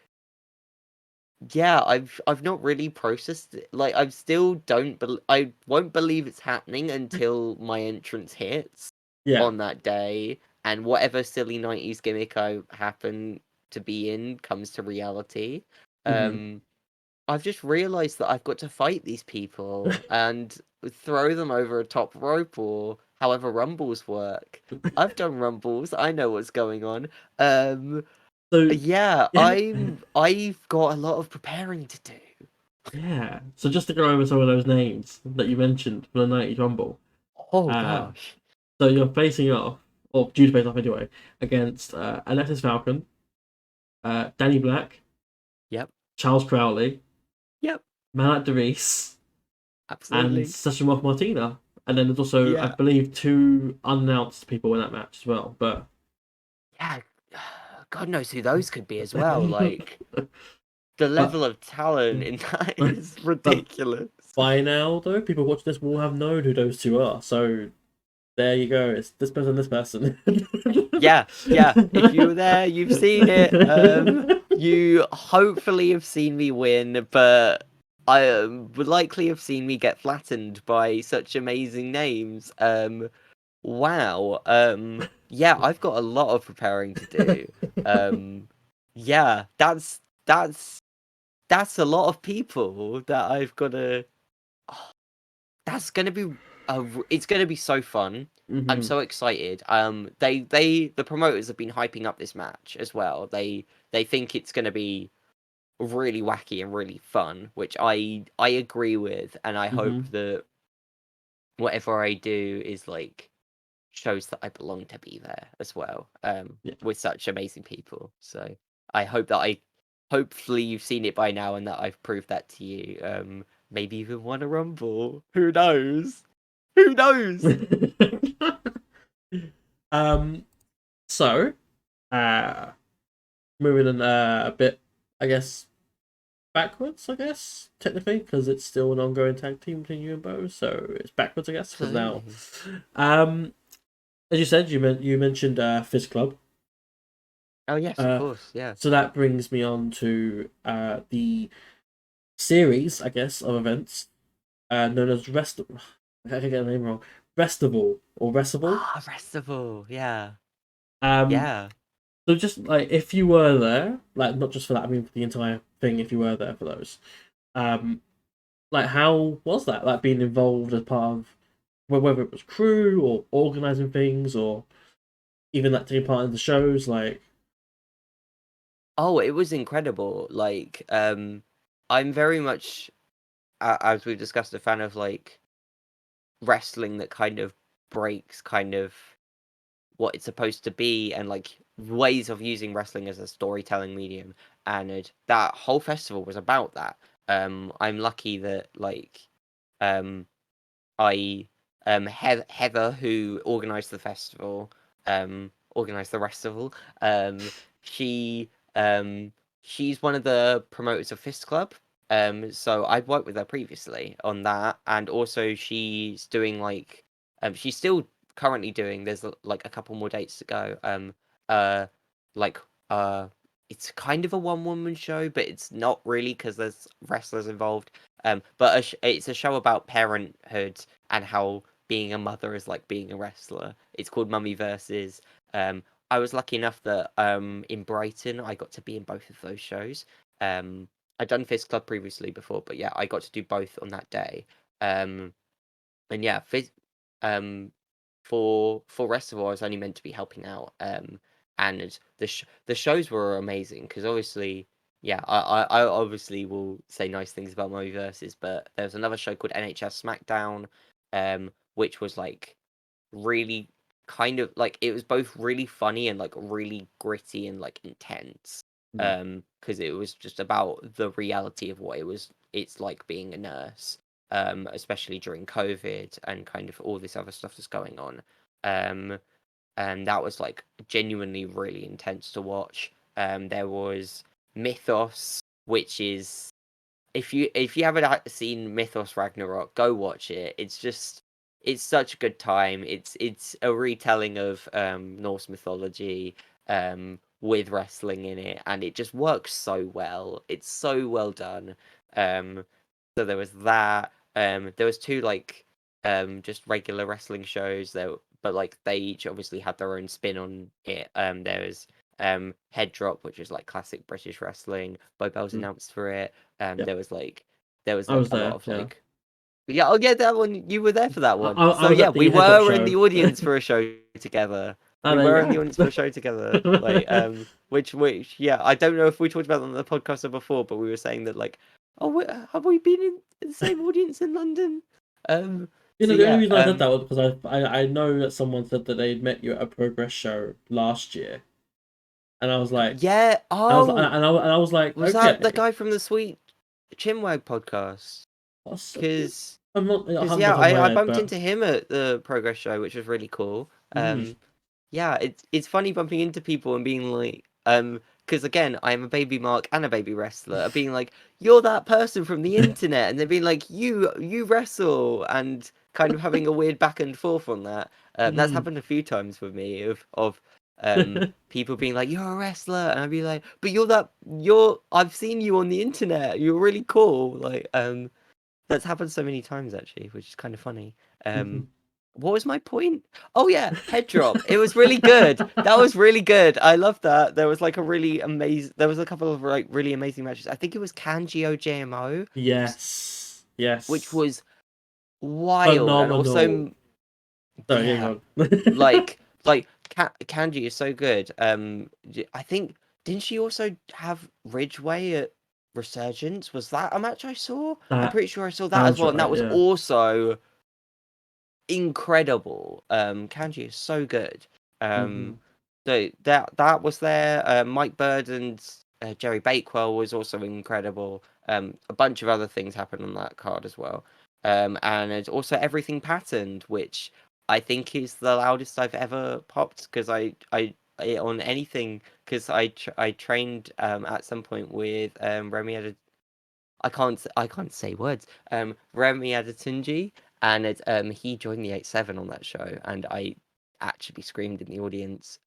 yeah, I've not really processed it. Like, I still don't, I won't believe it's happening until my entrance hits Yeah. on that day, and whatever silly '90s gimmick I happen to be in comes to reality. Hmm. Um. I've just realized that I've got to fight these people and throw them over a top rope or however rumbles work. I've done rumbles. I know what's going on. Um, So yeah, yeah, I've got a lot of preparing to do. yeah. So just to go over some of those names that you mentioned for the '90s Rumble. Oh Um, gosh. so you're facing off, or due to face off anyway, against Alexis Falcon, Danny Black, Yep. Charles Crowley, Yep. Matt DeReese, and Absolutely. Sasha Moth Martina. And then there's also, I Yeah. believe, two unannounced people in that match as well. But Yeah. God knows who those could be as well. Like the but level of talent in that is but ridiculous. by now, though, people watching this will have known who those two are. So there you go. It's this person, this person. Yeah, yeah. If you were there, you've seen it. You hopefully have seen me win, but I would likely have seen me get flattened by such amazing names. Wow. Yeah, I've got a lot of preparing to do. Um, yeah, that's a lot of people that I've got to. That's gonna be it's gonna be so fun. I'm Hmm. so excited. The promoters have been hyping up this match as well. They think it's gonna be really wacky and really fun, which I agree with, and I hope Hmm. that whatever I do is shows that I belong to be there as well. Yeah. With such amazing people. So I hope that I hopefully you've seen it by now and that I've proved that to you. Maybe even won a Rumble. Who knows? Who knows? So, moving in a bit, I guess, backwards, I guess, technically, because it's still an ongoing tag team between you and Bo, so it's backwards, I guess, because now, as you said, you mentioned Fizz Club. Oh yes, of course, yeah. So that brings me on to the series, I guess, of events known as I can get the name wrong. Restival or Restival. Ah, Festival, yeah. Um, Yeah. so just like if you were there, like not just for that, I mean for the entire thing, if you were there for those, um, like how was that? Like being involved as part of whether it was crew or organizing things or even like taking part in the shows, like. Oh, it was incredible. Like, I'm very much, as we've discussed, a fan of like wrestling that kind of breaks kind of what it's supposed to be and like ways of using wrestling as a storytelling medium. And that whole festival was about that. I'm lucky that like, um, I Heather, who organised the festival, organised the festival. She she's one of the promoters of Fist Club. So I've worked with her previously on that, and also she's doing like she's still currently doing. There's like a couple more dates to go. Uh, like it's kind of a one-woman show, but it's not really because there's wrestlers involved. But it's a show about parenthood and how being a mother is like being a wrestler. It's called Mummy Versus. I was lucky enough that in Brighton I got to be in both of those shows. I'd done Fist Club previously before, but yeah, I got to do both on that day. And yeah, um, for Restival, I was only meant to be helping out. And the shows were amazing because obviously, yeah, I obviously will say nice things about Mummy Versus, but there was another show called NHS SmackDown, which was like really kind of like it was both really funny and like really gritty and like intense. Because it was just about the reality of what it's like being a nurse, especially during COVID and kind of all this other stuff that's going on. Um, and that was like genuinely really intense to watch. There was Mythos, which is if you haven't seen Mythos Ragnarok, go watch it. It's such a good time. It's a retelling of Norse mythology with wrestling in it, and it just works so well. It's so well done. So there was that. There was two like just regular wrestling shows there, but like they each obviously had their own spin on it. There was Head Drop, which is like classic British wrestling. Bo Bell's announced for it. Yeah, There was like I was a lot there. of Yeah, like yeah, oh yeah, that one you were there for that one. I So was yeah, at we the Head Drop were in the show. audience for a show together. Oh, We there were in the you audience for a show together. Like go. which yeah, I don't know if we talked about that on the podcast before, but we were saying that like, oh, have we been in the same audience in London? You So know, the only yeah, reason I said that was because I know that someone said that they'd met you at a Progress show last year, and I was like, yeah. Oh, and I was like, was that the okay, guy from the Sweet Chinwag podcast? possibly. Because I'm not yeah, 100% on my I head, bumped but into him at the Progress show, which was really cool. mm, Yeah, it's funny bumping into people and being like, because again, I am a baby mark and a baby wrestler, being like, you're that person from the internet, and they're being like, you wrestle, and kind of having a weird back and forth on that. That's mm. happened a few times with me of people being like, you're a wrestler, and I'd be like, but I've seen you on the internet, you're really cool, like that's happened so many times actually, which is kind of funny. Mhm. What was my point? Oh yeah, head drop. It was really good. That was really good. I loved that. There was like a really amazing. There was a couple of like really amazing matches. I think it was Kanji JMO, Yes, which yes, was wild, and phenomenal. also Sorry, yeah, hang on. like Kanji is so good. I think didn't she also have Ridgeway at Resurgence? Was that a match I saw? I'm That pretty sure I saw that as sounds well, and that right. was Yeah. also incredible. Kanji is so good. Hmm. So that was there. Mike Bird and Jerry Bakewell was also incredible. A bunch of other things happened on that card as well. And it's also Everything Patterned, which I think is the loudest I've ever popped because on anything because I trained at some point with Remy. I can't say words. Remy Adetunji, and he joined the 8-7 on that show, and I actually screamed in the audience,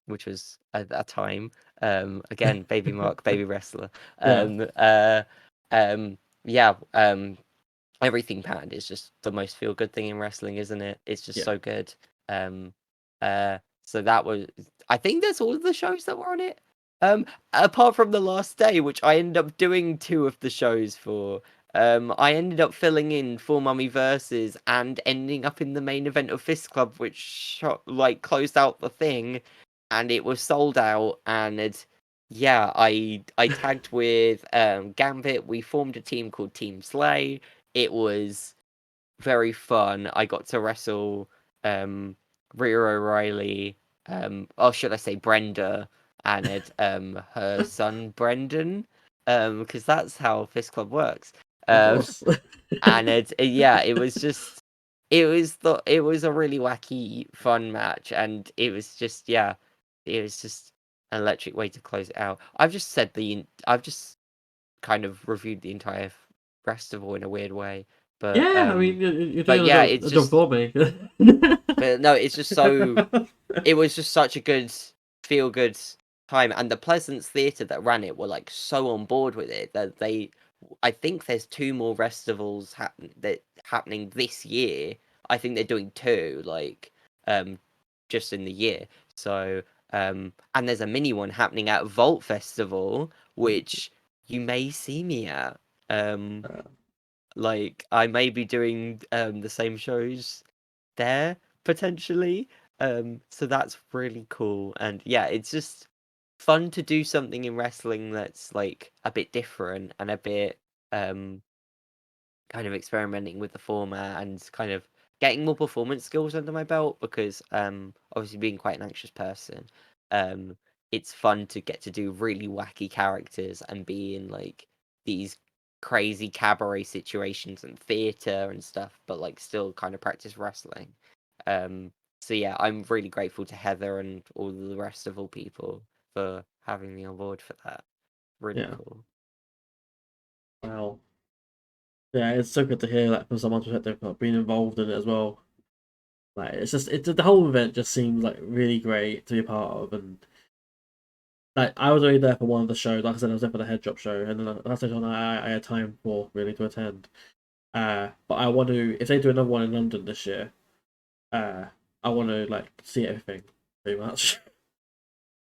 which was at that time. Again, baby Mark, baby wrestler. Yeah. Yeah. Everything patterned is just the most feel good thing in wrestling, isn't it? It's just Yeah. so good. Um, so that was. I think that's all of the shows that were on it. Apart from the last day, which I ended up doing 2 of the shows for. I ended up filling in for Mummy Versus and ending up in the main event of Fist Club, which closed out the thing, and it was sold out. And yeah, I tagged with Gambit. We formed a team called Team Slay. It was very fun. I got to wrestle Rhea O'Reilly, or should I say Brenda, and her son Brendan, because that's how Fist Club works. Of Um, course. and yeah, it was a really wacky, fun match, and it was just an electric way to close it out. I've just kind of reviewed the entire festival in a weird way, but Yeah, I mean, you're but doing yeah, a job for me. but no, it's just it was just such a good feel good time, and the Pleasance Theatre that ran it were like so on board with it that I think there's 2 more festivals happening this year. I think they're doing 2 just in the year. So and there's a mini one happening at Vault Festival, which you may see me at. Um, I may be doing the same shows there potentially. So that's really cool. And yeah, it's just fun to do something in wrestling that's like a bit different and a bit kind of experimenting with the format and kind of getting more performance skills under my belt because obviously being quite an anxious person, um it's fun to get to do really wacky characters and be in like these crazy cabaret situations and theater and stuff, but like still kind of practice wrestling. um so yeah, I'm really grateful to Heather and all the rest of all people for having me on board for that. Really Yeah. cool. Wow. Yeah, it's so good to hear like from someone's perspective like, being involved in it as well. Like the whole event just seems like really great to be a part of, and like I was only there for one of the shows. Like I said, I was there for the head drop show, and then that's the one I had time for really to attend. But I want to if they do another one in London this year, uh, I want to like see everything pretty much.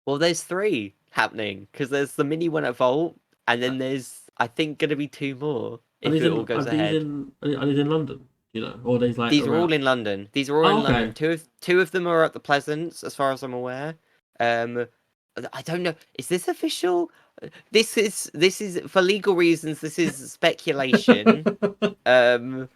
Well, there's 3 happening because there's the mini one at Vault, and then there's I think gonna be 2 more if it all goes ahead. Are these in London? You know, or are these like These are all around? in London. These are all Oh, in London. okay, Two of them are at the Pleasance, as far as I'm aware. Um, I don't know. Is this official? This is for legal reasons. This is speculation. Um,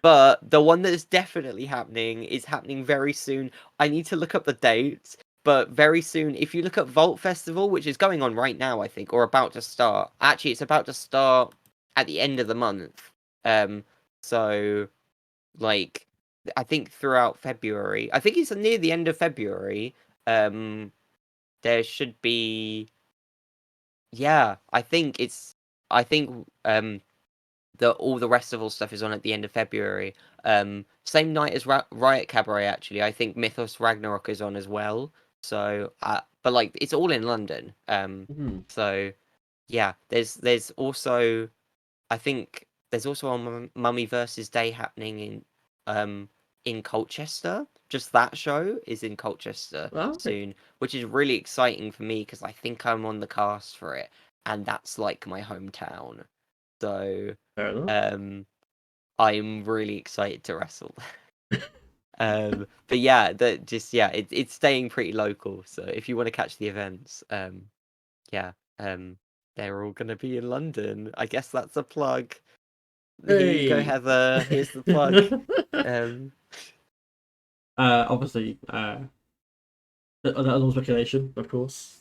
but the one that's definitely happening is happening very soon. I need to look up the dates, but very soon. If you look at Vault Festival, which is going on right now, I think, or about to start. Actually, it's about to start at the end of the month. So like I think throughout February, I think it's near the end of February. Um, there should be, yeah. I think the all the Restival stuff is on at the end of February. Same night as Riot Cabaret, actually. I think Mythos Ragnarok is on as well. So, but like it's all in London. hmm. So yeah, there's also I think there's also a Mummy versus Day happening in Colchester. Just that show is in Colchester Oh, okay, soon, which is really exciting for me because I think I'm on the cast for it, and that's like my hometown. So fair enough. um I'm really excited to wrestle. But yeah, it's staying pretty local. So if you want to catch the events, yeah, um, they're all gonna be in London. I guess that's a plug. Here you go, Hey. Heather. Here's the plug. Um, Obviously, that was all speculation, of course.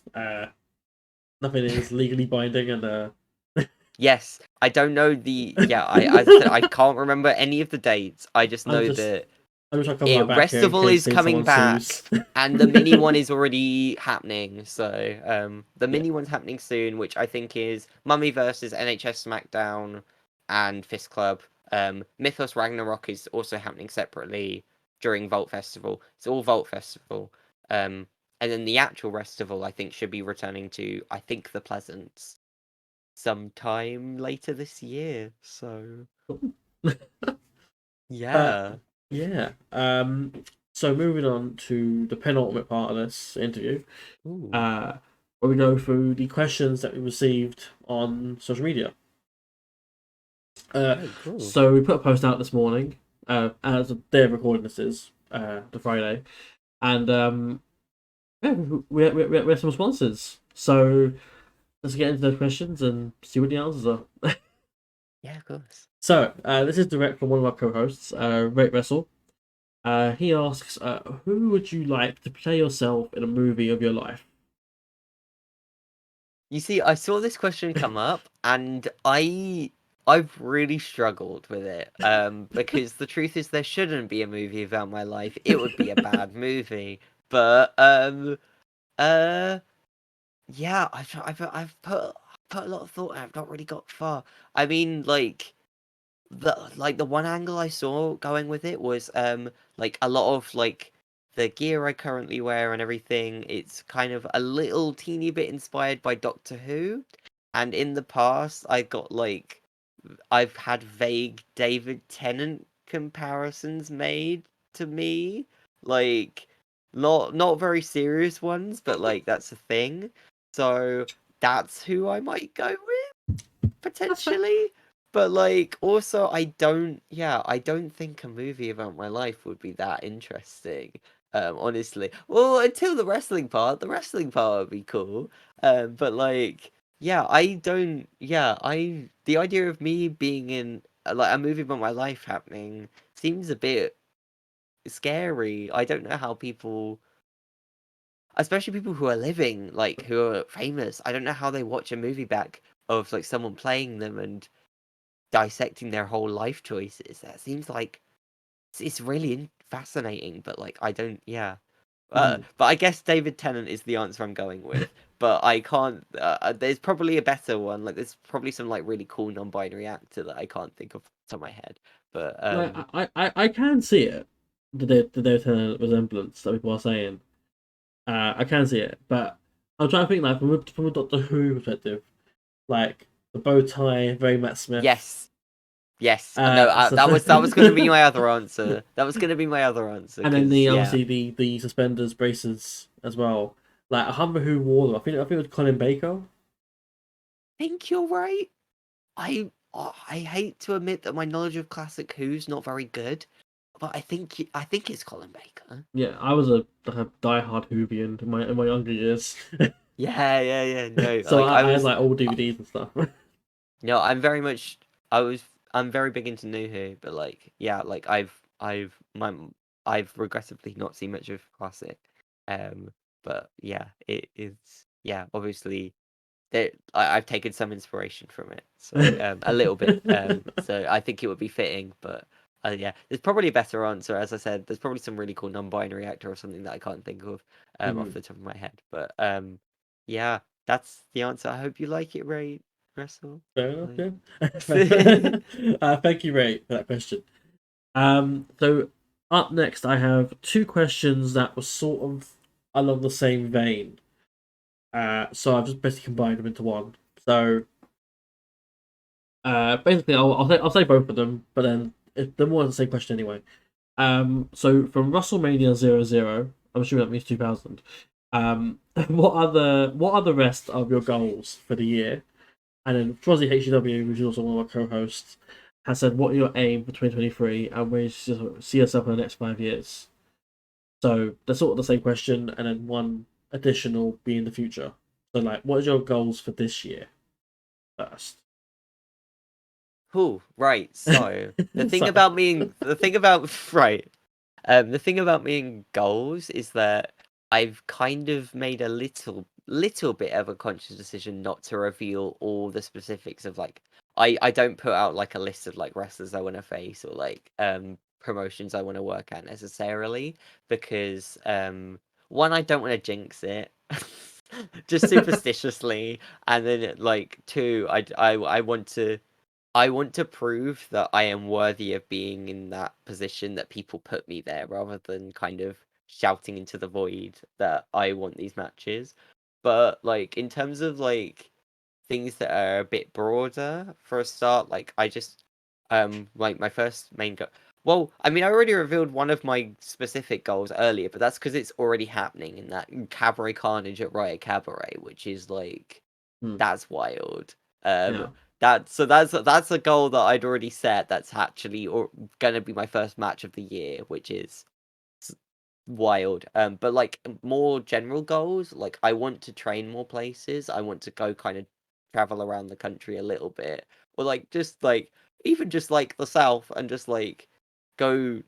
Nothing is legally binding, and Yes, I don't know the. Yeah, as I said, I can't remember any of the dates. I just I'm know just that I'm just trying to cover my back here in Restival case is coming someone sues. back, and the mini one is already happening. So, the Yeah. mini one's happening soon, which I think is Mummy versus NHS SmackDown and Fist Club. Mythos Ragnarok is also happening separately during Vault Festival. It's all Vault Festival. And then the actual Restival, I think, should be returning to, I think, the Pleasance sometime later this year. So, Uh, yeah. yeah. So moving on to the penultimate part of this interview, Ooh. uh, where we go through the questions that we received on social media. Uh, Oh, cool. so we put a post out this morning, as the day of recording this is, the Friday, and yeah, we have some responses. So let's get into those questions and see what the answers are. Yeah, of course. So this is direct from one of our co-hosts, BritWres. He asks, who would you like to play yourself in a movie of your life? You see, I saw this question come up, and I've really struggled with it. Because the truth is, there shouldn't be a movie about my life. It would be a bad movie. But uh, yeah, I've put a lot of thought, and I've not really got far. I mean, the one angle I saw going with it was like a lot of like the gear I currently wear and everything, it's kind of a little teeny bit inspired by Doctor Who. And in the past I've had vague David Tennant comparisons made to me. Like not very serious ones, but like that's a thing. So that's who I might go with, That's fair. potentially. But also I don't think a movie about my life would be that interesting. Honestly. Well, until the wrestling part would be cool. But yeah, I don't yeah, I the idea of me being in like a movie about my life happening seems a bit scary. I don't know how people, especially people who are living, like who are famous, I don't know how they watch a movie back of like someone playing them and dissecting their whole life choices. That seems like it's really fascinating, but like I don't, yeah. Mhm. But I guess David Tennant is the answer I'm going with. But I can't. There's probably a better one. Like there's probably some like really cool non-binary actor that I can't think of off the top of my head. But Like I can see it, the Dota resemblance that people are saying. I can see it, but I'm trying to think like from a Doctor Who perspective, like the bow tie, very Matt Smith. yes, yes. No, So, that was going to be my other answer. That was going to be my other answer and then because the yeah. obviously the suspenders braces as well. Like I can't remember who wore them. I think it was Colin Baker. I think you're right. I hate to admit that my knowledge of classic Who's not very good, but I think it's Colin Baker. Yeah, I was a diehard Whovian in my younger years, Yeah. No, so I had was like all DVDs and stuff. no, I'm very big into New Who, but yeah, I've regrettably not seen much of classic. Um, but yeah, it is yeah, obviously I've taken some inspiration from it, so a little bit. So I think it would be fitting, but yeah, there's probably a better answer. As I said, there's probably some really cool non-binary actor or something that I can't think of off Mhm. the top of my head. But yeah, that's the answer. I hope you like it, Ray Russell. Fair enough, Like... yeah. Thank you, Ray, for that question. So up next, I have two questions that were sort of along the same vein. So I've just basically combined them into one. So, basically, I'll say both of them, but then they're more the same question anyway. So from WrestleMania 00, I'm assuming that means 2000. What are the rest of your goals for the year? And then Frozzy HCW, which is also one of our co-hosts, has said, "What are your aim for 2023, and where you see yourself in the next 5 years?" So that's sort of the same question, and then one additional being the future. So, like, what is your goals for this year first? Cool. Right. So the thing So, about me, the thing about right, the thing about me and goals is that I've kind of made a little little bit of a conscious decision not to reveal all the specifics of like I don't put out like a list of like wrestlers I want to face or like promotions I want to work at necessarily because one, I don't want to jinx it just superstitiously, and then like two, I want to prove that I am worthy of being in that position, that people put me there, rather than kind of shouting into the void that I want these matches. But like in terms of like things that are a bit broader for a start, like I just like my first main goal. Well, I mean, I already revealed one of my specific goals earlier, but that's because it's already happening in that Cabaret Carnage at Riot Cabaret, which is like that's wild. Yeah. That's a goal that I'd already set. That's actually gonna be my first match of the year, which is wild. But like more general goals, like I want to train more places. I want to go kind of travel around the country a little bit, or like just like even just like the south and just like go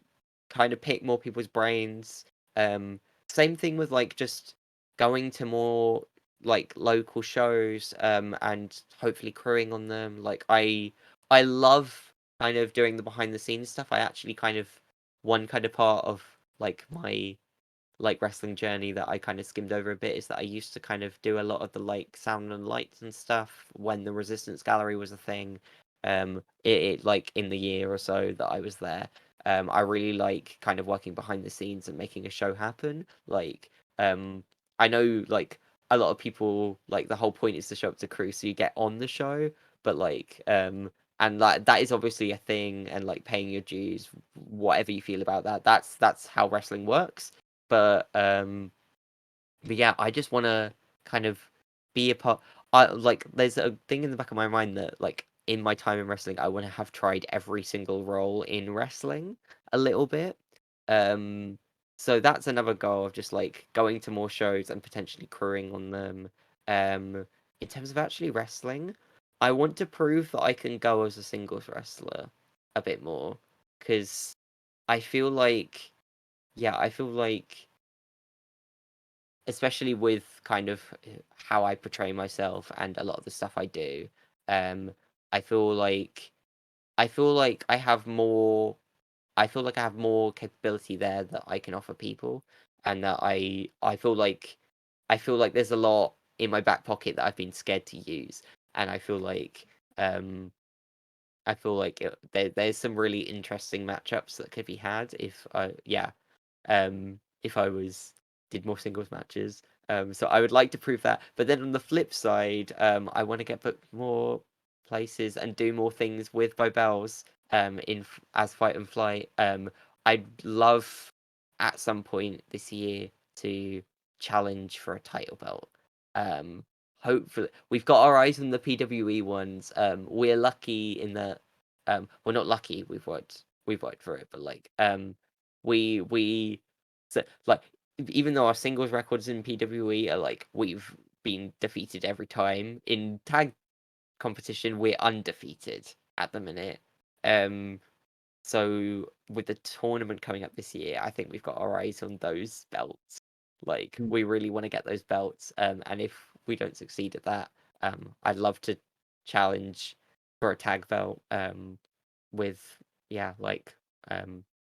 kind of pick more people's brains. Same thing with like just going to more like local shows and hopefully crewing on them. Like I love kind of doing the behind the scenes stuff. I actually kind of one kind of part of like my like wrestling journey that I kind of skimmed over a bit is that I used to kind of do a lot of the like sound and lights and stuff when the Resistance Gallery was a thing. It like in the year or so that I was there. I really like kind of working behind the scenes and making a show happen. Like, I know like a lot of people like the whole point is to show up to crew so you get on the show, but like and like that is obviously a thing and like paying your dues, whatever you feel about that. That's how wrestling works. But yeah, I just want to kind of be a part. I like there's a thing in the back of my mind that like in my time in wrestling, I want to have tried every single role in wrestling a little bit. Um, so that's another goal of just like going to more shows and potentially crewing on them. In terms of actually wrestling, I want to prove that I can go as a singles wrestler a bit more because I feel like, yeah, I feel like especially with kind of how I portray myself and a lot of the stuff I do, um, I feel like I feel like I have more. I feel like I have more capability there that I can offer people, and that I feel like there's a lot in my back pocket that I've been scared to use, and um I feel like there's some really interesting matchups that could be had if if I was did more singles matches. So I would like to prove that. But then on the flip side, I want to get booked more places and do more things with Bobels as Fight and Flight. I'd love at some point this year to challenge for a title belt. Um, Hopefully we've got our eyes on the PWE ones. We're lucky in that we're not lucky, we've worked for it, but like we so like even though our singles records in PWE are like we've been defeated every time, in tag competition we're undefeated at the minute. Um so with the tournament coming up this year, I think we've got our eyes on those belts. Like we really want to get those belts. And if we don't succeed at that, I'd love to challenge for a tag belt. With yeah, like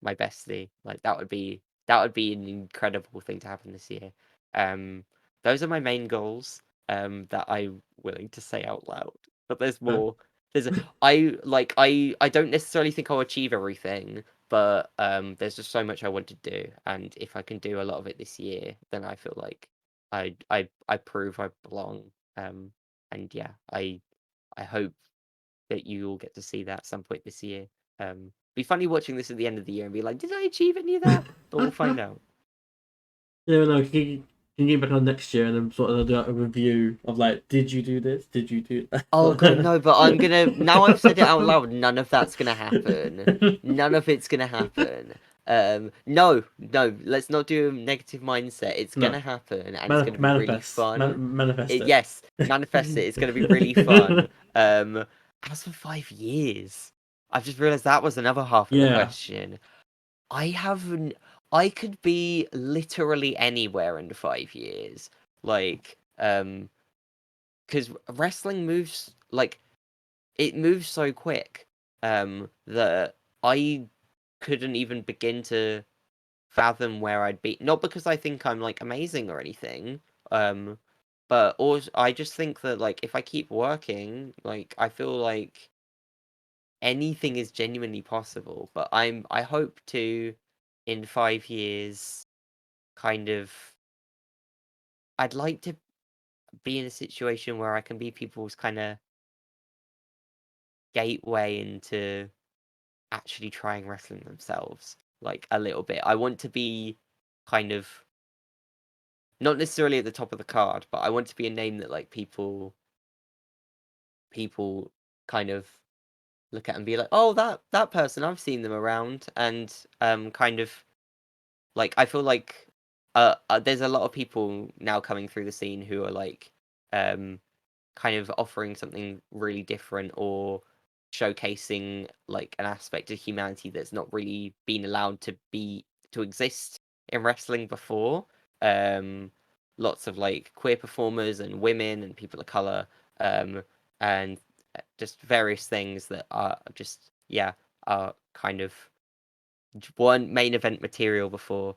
my bestie. Like that would be an incredible thing to happen this year. Um, those are my main goals. That I'm willing to say out loud. But there's Yeah. more. I don't necessarily think I'll achieve everything, but there's just so much I want to do, and if I can do a lot of it this year, then I feel like I prove I belong. And yeah, I hope that you all get to see that at some point this year. Be funny watching this at the end of the year and be like, did I achieve any of that? But we'll find out. Yeah, no, can you get back on next year and then sort of do a review of like, did you do this? Did you do Oh god, that? no, but now I've said it out loud, none of that's gonna happen. None of it's gonna happen. No, let's not do a negative mindset. It's No, gonna happen and it's gonna be really manifest, fun. manifest it. Yes, manifest it. It's gonna be really fun. As for 5 years, I've just realized that was another half of the Yeah, question. I haven't. I could be literally anywhere in 5 years. Like, because wrestling moves like it moves so quick that I couldn't even begin to fathom where I'd be. Not because I think I'm like amazing or anything, but also I just think that like if I keep working, like I feel like anything is genuinely possible. But I hope to in 5 years kind of I'd like to be in a situation where I can be people's kind of gateway into actually trying wrestling themselves, like a little bit. I want to be kind of not necessarily at the top of the card, but I want to be a name that like people kind of look at and be like, oh, that person, I've seen them around, and kind of like I feel like there's a lot of people now coming through the scene who are like kind of offering something really different or showcasing like an aspect of humanity that's not really been allowed to exist in wrestling before. Lots of like queer performers and women and people of color, and just various things that are just are kind of one main event material before,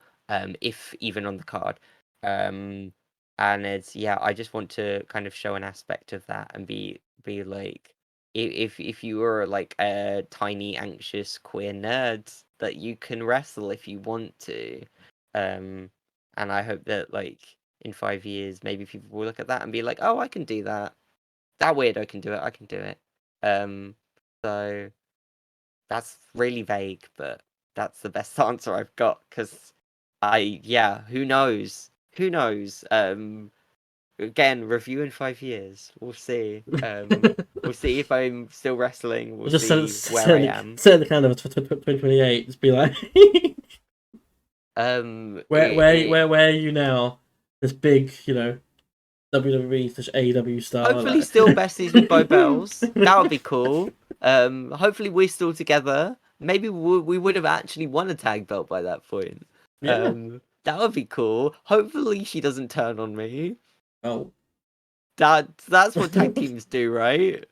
if even on the card. And it's I just want to kind of show an aspect of that and be like if you were like a tiny anxious queer nerd that you can wrestle if you want to. And I hope that like in 5 years maybe people will look at that and be like, oh, I can do that. That weirdo can do it, I can do it. So that's really vague, but that's the best answer I've got because who knows? Who knows? Again, review in 5 years. We'll see. We'll see if I'm still wrestling. We'll Just see where I am. set the calendar for 2028. Just be like, where are you now? This big, WWE / AEW star. Hopefully still besties with Bo Bells. That would be cool. Hopefully we're still together. Maybe we would have actually won a tag belt by that point. Yeah. That would be cool. Hopefully she doesn't turn on me. Oh. That's what tag teams do, right?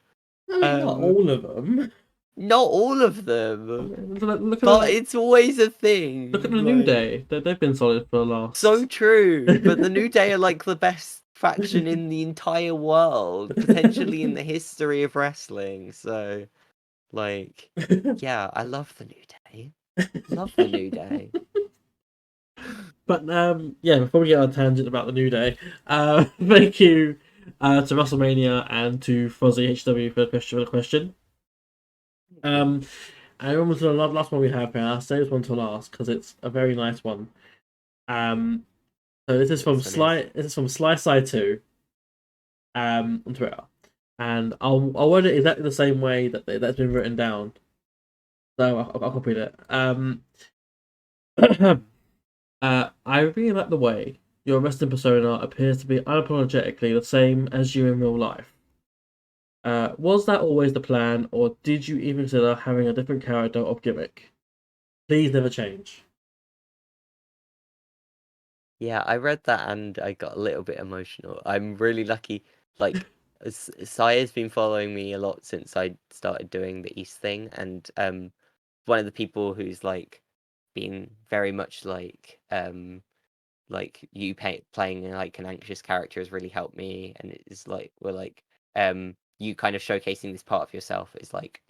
I mean, not all of them. Not all of them, Look but at it's always a thing. the New Like, Day. They've been solid for the last. so true. But the New Day are like the best faction in the entire world, potentially in the history of wrestling. So, like, yeah, I love the New Day. Love the New Day. But before we get on a tangent about the New Day, thank you to WrestleMania and to Fozzy HW for the question. And on to the last one we have here. I'll save this one to last because it's a very nice one. So this is from Sly. This is from Sly Side 2. On Twitter, and I'll word it exactly the same way that's been written down. So I'll copy it. I really like the way your wrestling persona appears to be unapologetically the same as you in real life. Was that always the plan, or did you even consider having a different character or gimmick? Please never change. Yeah, I read that and I got a little bit emotional. I'm really lucky. Like, Saya's been following me a lot since I started doing the East thing, and one of the people who's like been very much like you playing like an anxious character has really helped me, and it's like we're like you kind of showcasing this part of yourself is like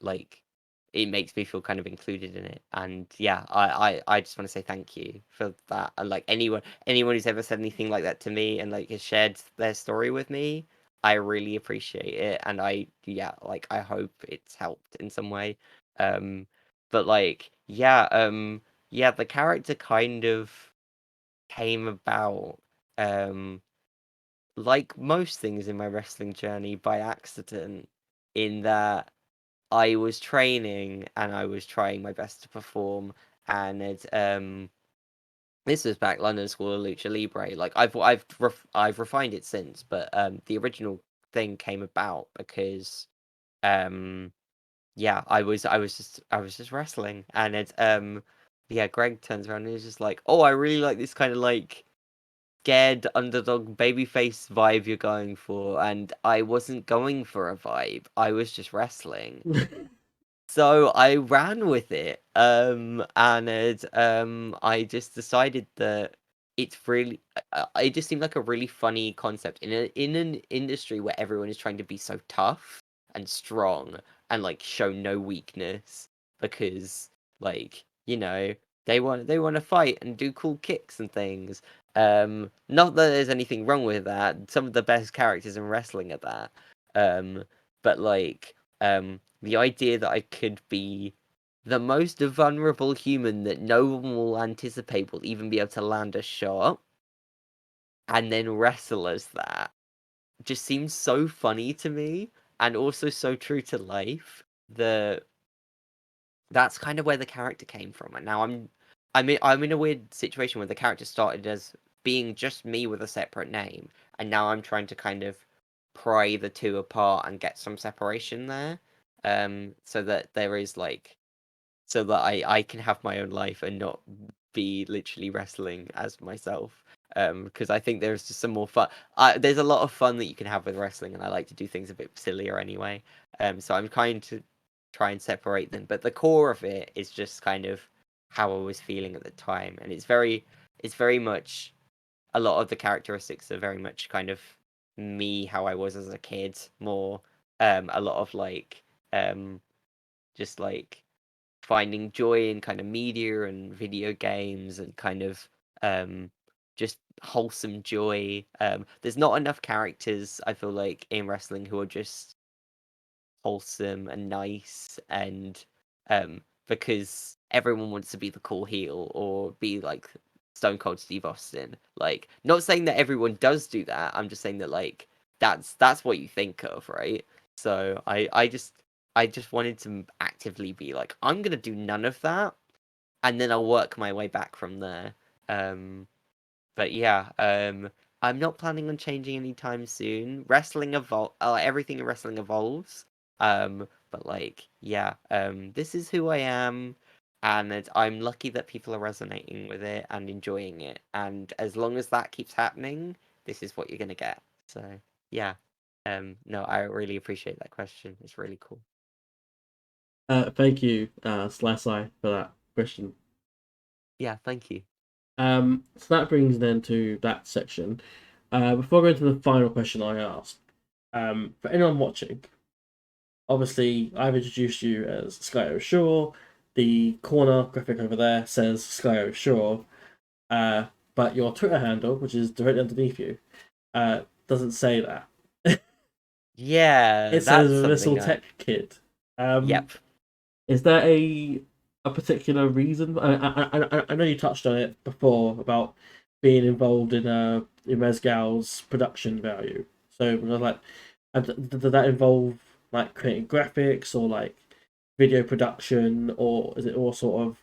it makes me feel kind of included in it. And yeah, I just want to say thank you for that. And like anyone who's ever said anything like that to me and like has shared their story with me, I really appreciate it. And I hope it's helped in some way. But like the character kind of came about like most things in my wrestling journey by accident, in that I was training and I was trying my best to perform, and this was back London School of Lucha Libre. Like I've refined it since, but the original thing came about because I was just wrestling, and Greg turns around and he's just like, oh, I really like this kind of like scared underdog babyface vibe you're going for, and I wasn't going for a vibe. I was just wrestling. So I ran with it, and I just decided that it's really, it just seemed like a really funny concept in an industry where everyone is trying to be so tough and strong and like show no weakness because like they want to fight and do cool kicks and things. Not that there's anything wrong with that. Some of the best characters in wrestling are that. Um, but like the idea that I could be the most vulnerable human that no one will anticipate will even be able to land a shot and then wrestle as that just seems so funny to me and also so true to life that that's kind of where the character came from. And now I'm in a weird situation where the character started as being just me with a separate name, and now I'm trying to kind of pry the two apart and get some separation there. So that there is like so that I can have my own life and not be literally wrestling as myself. Because I think there's just some more fun. There's a lot of fun that you can have with wrestling, and I like to do things a bit sillier anyway. So I'm trying to try and separate them, but the core of it is just kind of how I was feeling at the time, and it's very much a lot of the characteristics are very much kind of me, how I was as a kid, more a lot of like just like finding joy in kind of media and video games and kind of um just wholesome joy. There's not enough characters I feel like in wrestling who are just wholesome and nice and because everyone wants to be the cool heel or be like Stone Cold Steve Austin. Like not saying that everyone does do that. I'm just saying that like that's what you think of, right? So I just wanted to actively be like I'm gonna do none of that and then I'll work my way back from there. Um but yeah, I'm not planning on changing anytime soon. Everything in wrestling evolves. But like, yeah, this is who I am, and I'm lucky that people are resonating with it and enjoying it. And as long as that keeps happening, this is what you're gonna get. So yeah, no, I really appreciate that question. It's really cool. Thank you, Slasai, for that question. Yeah, thank you. So that brings then to that section. Before going to the final question I asked, for anyone watching, obviously I've introduced you as Skye O Shure. The corner graphic over there says Skye O Shure, but your Twitter handle, which is directly underneath you, doesn't say that. Yeah, It says that's Missile something Tech Kid. Yep. Is there a particular reason? I know you touched on it before about being involved in Resgal's production value. So like, did that involve like creating graphics or like video production, or is it all sort of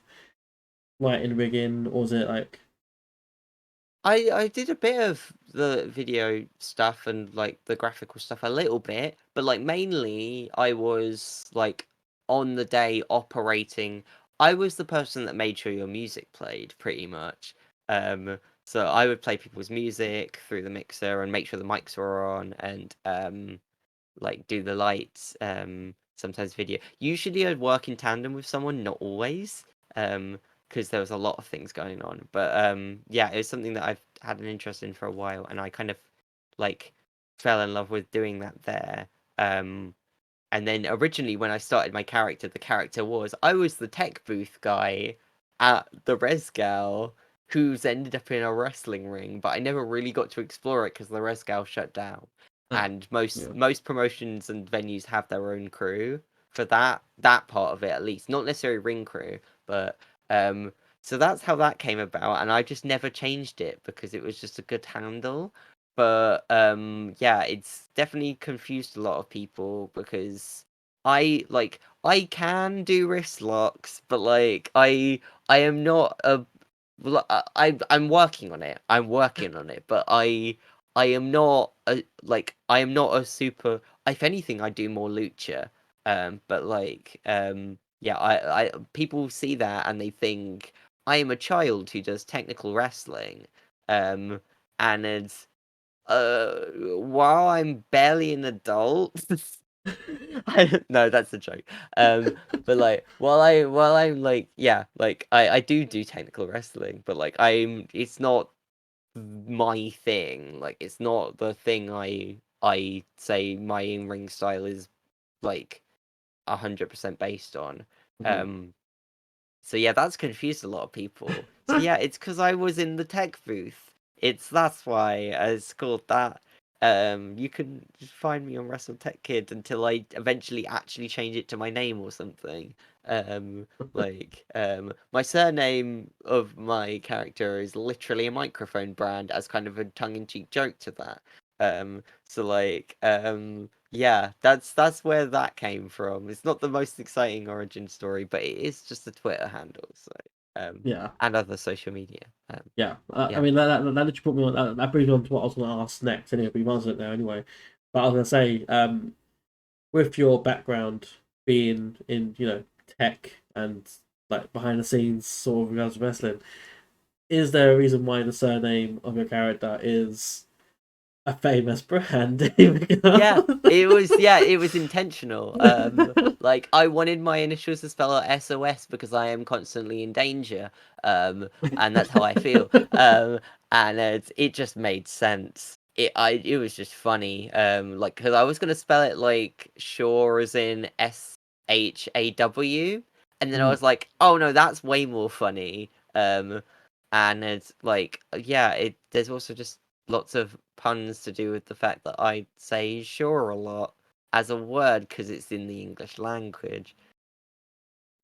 lighting rigging, or is it like I did a bit of the video stuff and like the graphical stuff a little bit, but like mainly I was like on the day operating. I was the person that made sure your music played pretty much. So I would play people's music through the mixer and make sure the mics were on and like do the lights, sometimes video. Usually I'd work in tandem with someone, not always, because there was a lot of things going on. But yeah, it was something that I've had an interest in for a while, and I kind of like fell in love with doing that there. And then originally when I started my character, the character was I was the tech booth guy at the Resgal who's ended up in a wrestling ring, but I never really got to explore it because the Resgal shut down. ah, And most yeah. most promotions and venues have their own crew for that part of it at least. Not necessarily ring crew, but so that's how that came about, and I just never changed it because it was just a good handle. But yeah, it's definitely confused a lot of people because I can do wrist locks, but like I am not a I'm working on it. I'm working on it, but I am not I am not a super. If anything, I do more lucha. But like yeah, I people see that and they think I am a child who does technical wrestling. Um, and it's while I'm barely an adult, no, that's a joke. But like while I'm like I do technical wrestling, but like it's not my thing. Like it's not the thing I say my in-ring style is like 100% based on. So yeah, that's confused a lot of people. So yeah, it's because I was in the tech booth. That's why it's called that. You can just find me on Wrestle Tech Kid until I eventually actually change it to my name or something. My surname of my character is literally a microphone brand as kind of a tongue-in-cheek joke to that. Yeah, that's where that came from. It's not the most exciting origin story, but it is just a Twitter handle. So Yeah. and other social media. Yeah. I Yeah. mean, that literally put me on. That brings me on to what I was going to ask next. Anyway, we've answered it now anyway. But I was going to say, with your background being in, tech and like behind the scenes sort of regards to wrestling, is there a reason why the surname of your character is a famous brand? Yeah, it was intentional. Like I wanted my initials to spell out SOS because I am constantly in danger. And that's how I feel. And it just made sense. It was just funny. Like because I was gonna spell it like Shure as in SHAW, and then I was like, oh no, that's way more funny. And it's like there's also just lots of puns to do with the fact that I say sure a lot as a word because it's in the English language.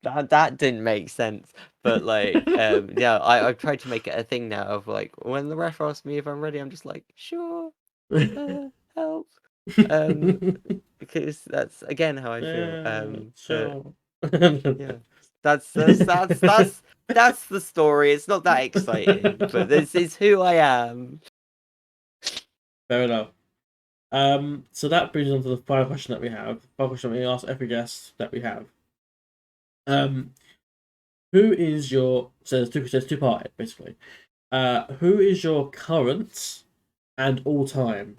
That didn't make sense, but like, yeah, I've tried to make it a thing now of like when the ref asks me if I'm ready, I'm just like sure, help, because that's again how I feel. Sure. Yeah, that's the story. It's not that exciting, but this is who I am. Fair enough. So that brings us on to the final question that we have. Final question that we ask every guest that we have. Who is your there's two parted basically. Who is your current and all time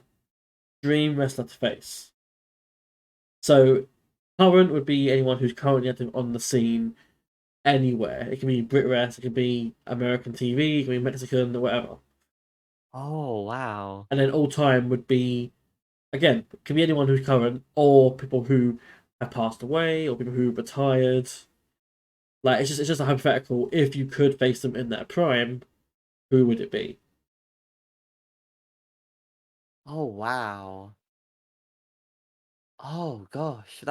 dream wrestler to face? So current would be anyone who's currently active on the scene anywhere. It can be BritWres, it can be American TV, it can be Mexican or whatever. Oh wow. And then all time would be again, it can be anyone who's current or people who have passed away or people who retired. Like it's just a hypothetical. If you could face them in their prime, who would it be? Oh wow. Oh gosh,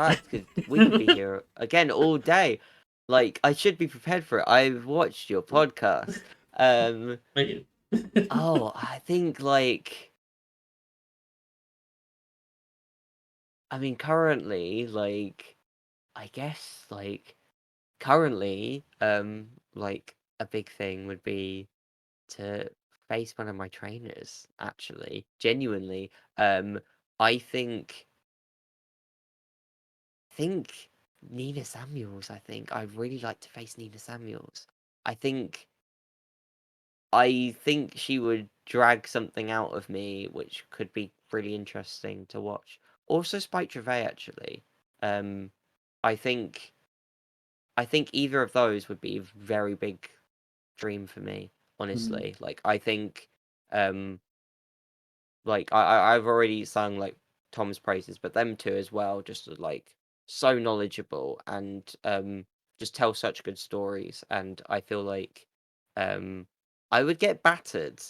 we could be here again all day. Like I should be prepared for it. I've watched your podcast. Thank you. Oh, I think I mean currently I guess currently a big thing would be to face one of my trainers actually. Genuinely. I think Nina Samuels, I think. I'd really like to face Nina Samuels. I think she would drag something out of me which could be really interesting to watch. Also Spike Gervais actually. Um I think either of those would be a very big dream for me, honestly. Like I think I've already sung like Tom's praises, but them two as well, just like so knowledgeable and just tell such good stories. And I feel like I would get battered,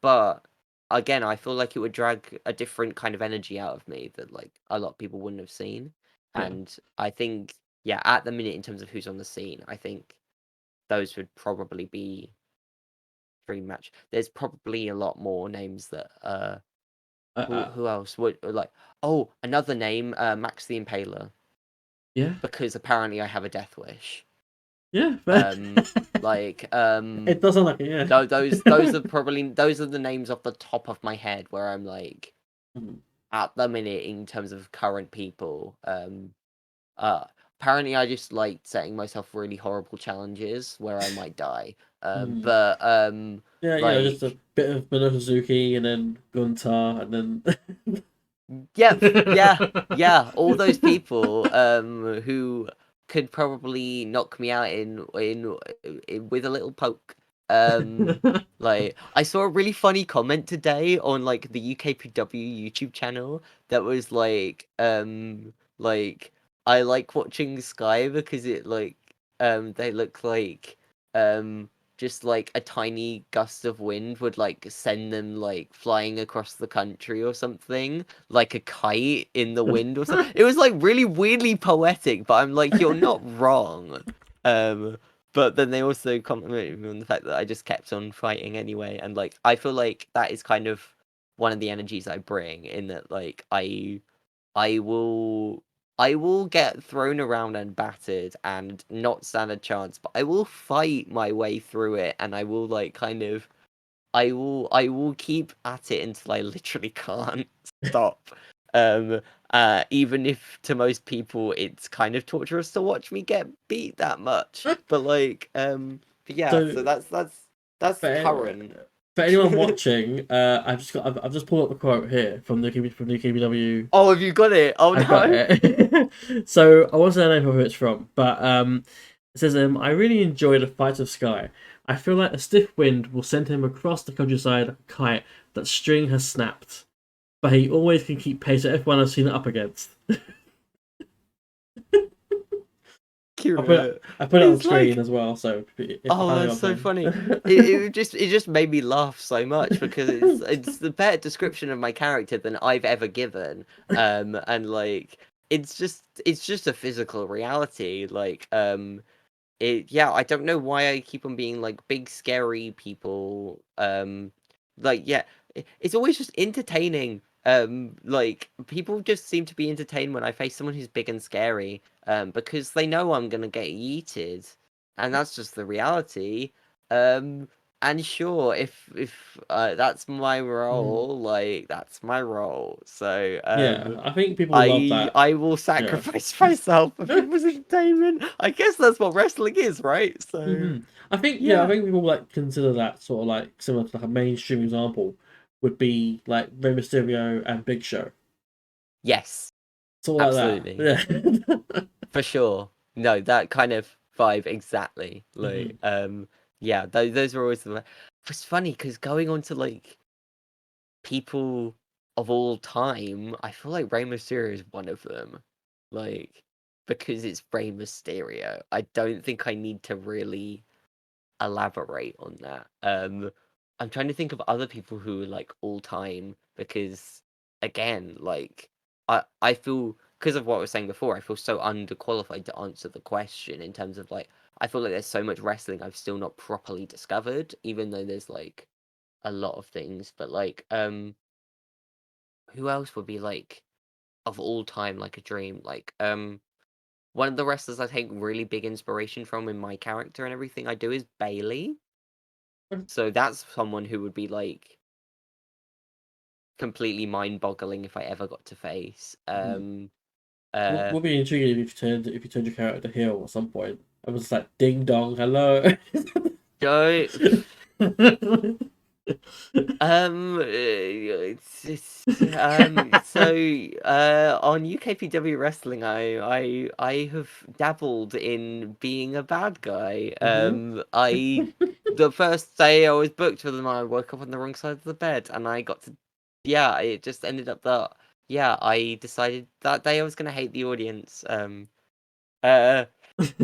but again, I feel like it would drag a different kind of energy out of me that like a lot of people wouldn't have seen. Yeah. And I think at the minute in terms of who's on the scene, I think those would probably be dream match. There's probably a lot more names that who else would like? Oh, another name, Max the Impaler, Yeah. because apparently I have a death wish. Yeah. It does sound like it. Yeah. Those are the names off the top of my head where I'm like, Mhm. at the minute in terms of current people. Uh, apparently I just like setting myself really horrible challenges where I might die. Mm. But Yeah, just a like bit of Minoru Suzuki and then Guntar and then. yeah, all those people who could probably knock me out in with a little poke. Like I saw a really funny comment today on like the UKPW YouTube channel that was like I like watching Skye because it like they look like um just like a tiny gust of wind would like send them like flying across the country or something, like a kite in the wind or something. It was like really weirdly poetic, but I'm like, you're not wrong. Um, but then they also complimented me on the fact that I just kept on fighting anyway, and like I feel like that is kind of one of the energies I bring in that like I will I will get thrown around and battered and not stand a chance, but I will fight my way through it and I will like kind of I will keep at it until I literally can't stop. Um Even if to most people it's kind of torturous to watch me get beat that much. But like but yeah, so So that's for, current. for anyone watching, I've just pulled up a quote here from the KBW. Oh, have you got it? Oh I've got no. it. So I won't say the name of who it's from, but it says I really enjoy the fight of Skye. I feel like a stiff wind will send him across the countryside like a kite that string has snapped, but he always can keep pace with everyone I've seen it up against. Accurate. I put it on It's screen like, as well, so if oh, that's anyone so can. funny. It just made me laugh so much because it's the better description of my character than I've ever given. And like it's just a physical reality. Like yeah, I don't know why I keep on being like big scary people. Like yeah, it's always just entertaining. Like people just seem to be entertained when I face someone who's big and scary. Because they know I'm gonna get yeeted, and that's just the reality. Um, and sure, if that's my Mm. role, like that's my role. So Yeah, I think people love I that. I will Yeah. sacrifice myself for people's entertainment. I guess that's what wrestling is, right? So I yeah. think people like consider that sort of like similar to like a mainstream example would be like Rey Mysterio and Big Show. Yes, Sort of like absolutely. that. Yeah. For sure. No, that kind of vibe exactly. Like Mhm. yeah, those are always the it's funny because going on to like people of all time, I feel like Rey Mysterio is one of them. Like because it's Rey Mysterio. I don't think I need to really elaborate on that. I'm trying to think of other people who are like all time because again, like I feel because of what I was saying before, I feel so underqualified to answer the question in terms of like I feel like there's so much wrestling I've still not properly discovered, even though there's like a lot of things. But like who else would be like of all time like a dream? Like one of the wrestlers I take really big inspiration from in my character and everything I do is Bailey. So that's someone who would be like completely mind-boggling if I ever got to face. Uh, Would be intriguing if you turned your character heel at some point. I was like, ding dong, hello. Joe, so on UKPW wrestling, I have dabbled in being a bad guy. Hmm. The first day I was booked for them, I woke up on the wrong side of the bed, and I got to, yeah, it just ended up that, yeah, I decided that day I was gonna hate the audience. Uh,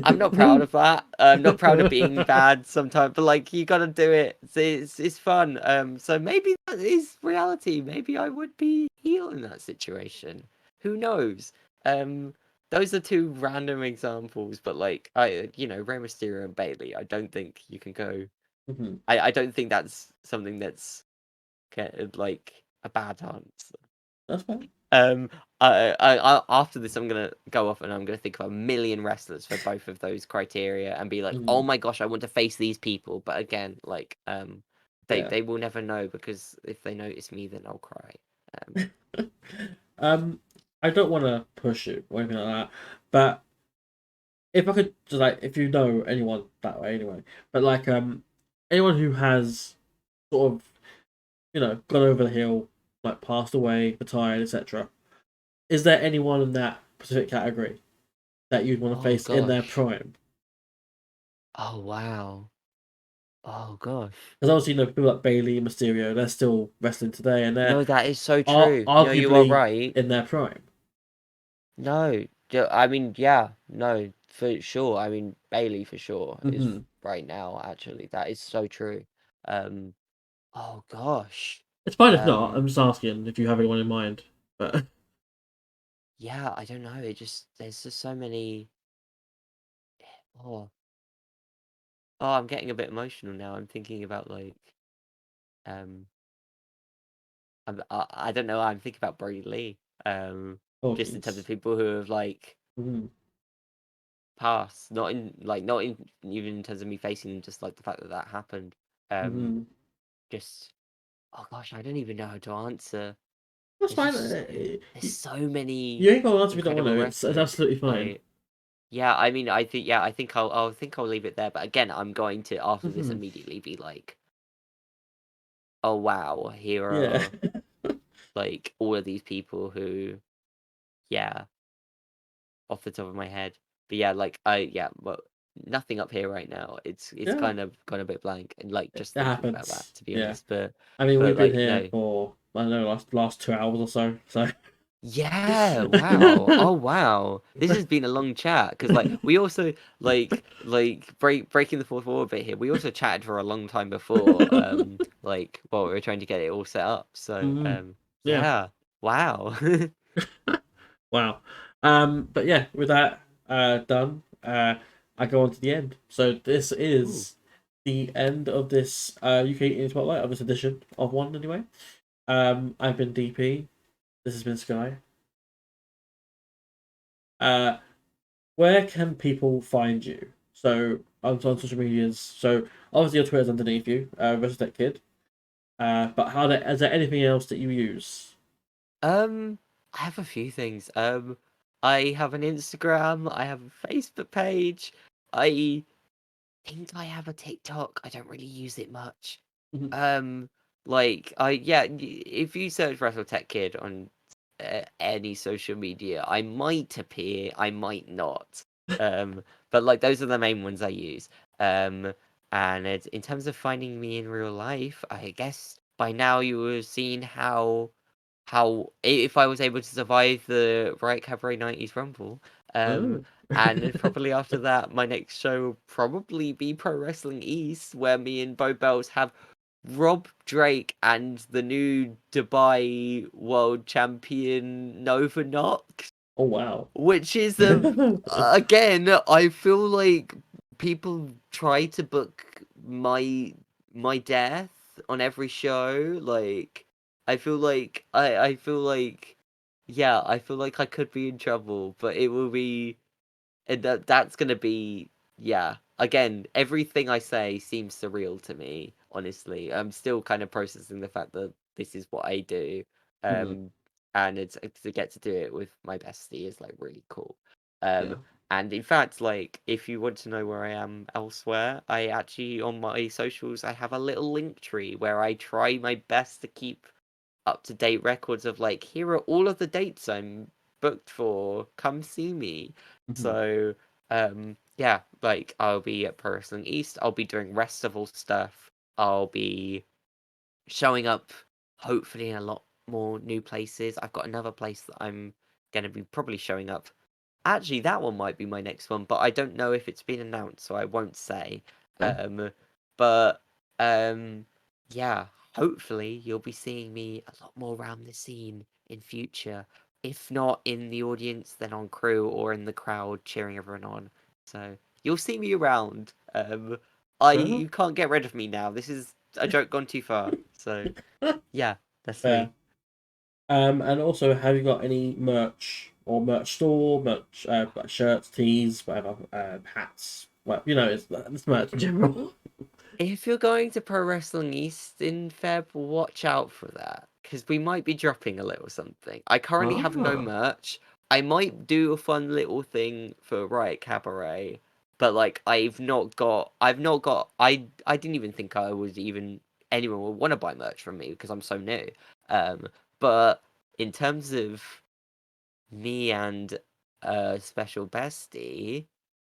I'm not proud of that. I'm not proud of being bad sometimes, but like you gotta do it. It's fun. So maybe that is reality. Maybe I would be heel in that situation. Who knows? Um, those are two random examples, but like Rey Mysterio and Bailey. I don't think you can go. Mhm. I don't think that's something that's like a bad answer. That's fine. Um, after this, I'm gonna go off and I'm gonna think of a million wrestlers for both of those criteria and be like, oh Mhm. my gosh, I want to face these people. But again, like, they Yeah. they will never know because if they notice me, then I'll cry. Um, um, I don't want to push you or anything like that, but if I could just like, if you know anyone that way anyway, but like anyone who has sort of, gone over the hill, like passed away, retired, etc. Is there anyone in that specific category that you'd want to Oh face in their gosh. prime? Oh wow. Oh gosh. Because obviously, people like Bailey, Mysterio, they're still wrestling today, and they're No, that is so are true. No, you are arguably right. in their prime. No, I mean, yeah, no, for sure. I mean, Bailey for sure is Hmm. right now, actually. That is so true. Um, oh gosh. It's fine if not. Um, I'm just asking if you have anyone in mind. But yeah, I don't know. There's just so many. Oh, oh, I'm getting a bit emotional now. I'm thinking about like, um, I don't know. I'm thinking about Brody Lee. oh Just in terms of jeez. people who have like Hmm. passed, not in even in terms of me facing just like the fact that that happened. Um, Hmm. just oh gosh, I don't even know how to answer. That's There's fine. just there's You, so many you ain't got to answer if you don't want incredible to. It's wrestlers. absolutely fine. Like yeah, I mean, I think I'll leave it there. But again, I'm going to after this Hmm. immediately be like, oh wow, here Yeah. are like all of these people who, yeah, off the top of my head. But yeah, like well, nothing up here right now. It's Yeah. kind of gone a bit blank and like It just thinking about that happens. to be Yeah. honest. But I mean, we've been like here no. for, I don't know, last 2 hours or so. So. Yeah, wow. Oh wow. This has been a long chat because like we also breaking the fourth wall a bit here. We also chatted for a long time before like while we were trying to get it all set up. So Mhm. Yeah. yeah. Wow. Wow. But yeah, with that done, I go on to the end. So this Ooh. is the end of this UK Indy Spotlight of this edition of one anyway. I've been DP. This has been Skye. Uh, where can people find you? So on social medias. So obviously your Twitter's underneath you, Resident Kid. But is there anything else that you use? I have a few things. I have an Instagram, I have a Facebook page, I think I have a TikTok. I don't really use it much. Mhm. Um, if you search Wrestle Tech Kid on any social media, I might appear, I might not. But like those are the main ones I use. Um, and in terms of finding me in real life, I guess by now you will have seen if I was able to survive the Riot Cabaret 90s Rumble. Um, Oh. and probably after that, my next show will probably be Pro Wrestling East, where me and Bo Bells have Rob Drake and the new Dubai World Champion Nova Knox, Oh wow. which is again, I feel like people try to book my death on every show. Like I feel like yeah, I feel like I could be in trouble, but it will be and that's gonna be yeah. Again, everything I say seems surreal to me, honestly. I'm still kind of processing the fact that this is what I do. Mhm. Um and it's to get to do it with my bestie is like really cool. Um Yeah. and in fact, like if you want to know where I am elsewhere, I actually on my socials I have a little link tree where I try my best to keep up to date records of like here are all of the dates I'm booked for. Come see me. Mhm. So yeah, like I'll be at Pro Wrestling East. I'll be doing festival stuff. I'll be showing up hopefully in a lot more new places. I've got another place that I'm gonna be probably showing up. Actually, that one might be my next one, but I don't know if it's been announced, so I won't say. Okay. But um, yeah, hopefully you'll be seeing me a lot more around the scene in future. If not in the audience, then on crew or in the crowd cheering everyone on. So you'll see me around. Fair enough. You can't get rid of me now. This is a joke gone too far. So yeah, that's Fair. me. And also, have you got any merch or merch store, merch, like shirts, tees, whatever, hats? Well, it's merch in general. If you're going to Pro Wrestling East in Feb, watch out for that because we might be dropping a little something. I currently have no Ah. merch. I might do a fun little thing for Riot Cabaret, but like I've not got I didn't even think I was even anyone would want to buy merch from me because I'm so new. Um, but in terms of me and special bestie,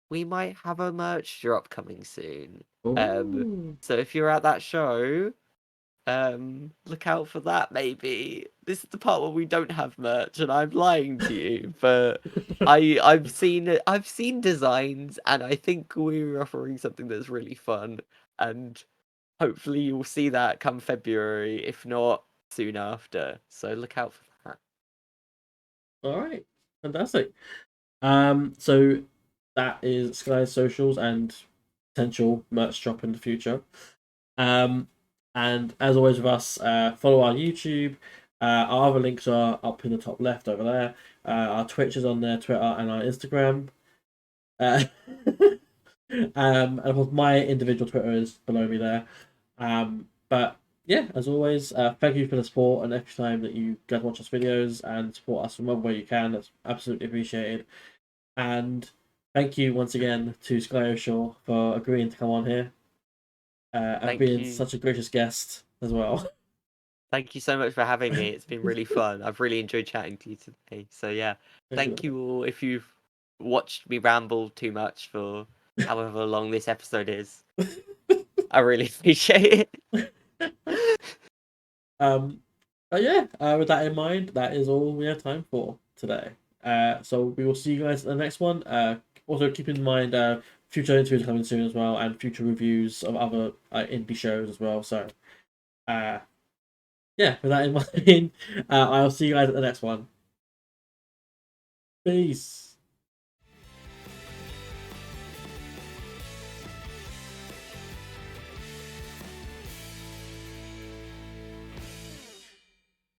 we might have a merch drop coming soon. Ooh. So if you're at that show, look out for that maybe. This is the part where we don't have merch and I'm lying to you, but I've seen designs and I think we're offering something that's really fun and hopefully you'll see that come February, if not soon after. So look out for that. All right, fantastic. So that is Skye's socials and potential merch drop in the future. Um, and as always with us, follow our YouTube. Our other links are up in the top left over there. Our Twitch is on there, Twitter, and our Instagram. Uh, and of course, my individual Twitter is below me there. But yeah, as always, thank you for the support and every time that you guys watch us videos and support us from wherever way you can. That's absolutely appreciated. And thank you once again to Skye O for agreeing to come on here and Thank being you. such a gracious guest as well. Thank you so much for having me. It's been really fun. I've really enjoyed chatting to you today. So yeah, thank you all if you've watched me ramble too much for however long this episode is. I really appreciate it. But yeah, with that in mind, that is all we have time for today. So we will see you guys in the next one. Also keep in mind, future interviews coming soon as well, and future reviews of other indie shows as well. So, uh, yeah, with that in mind, I'll see you guys at the next one. Peace.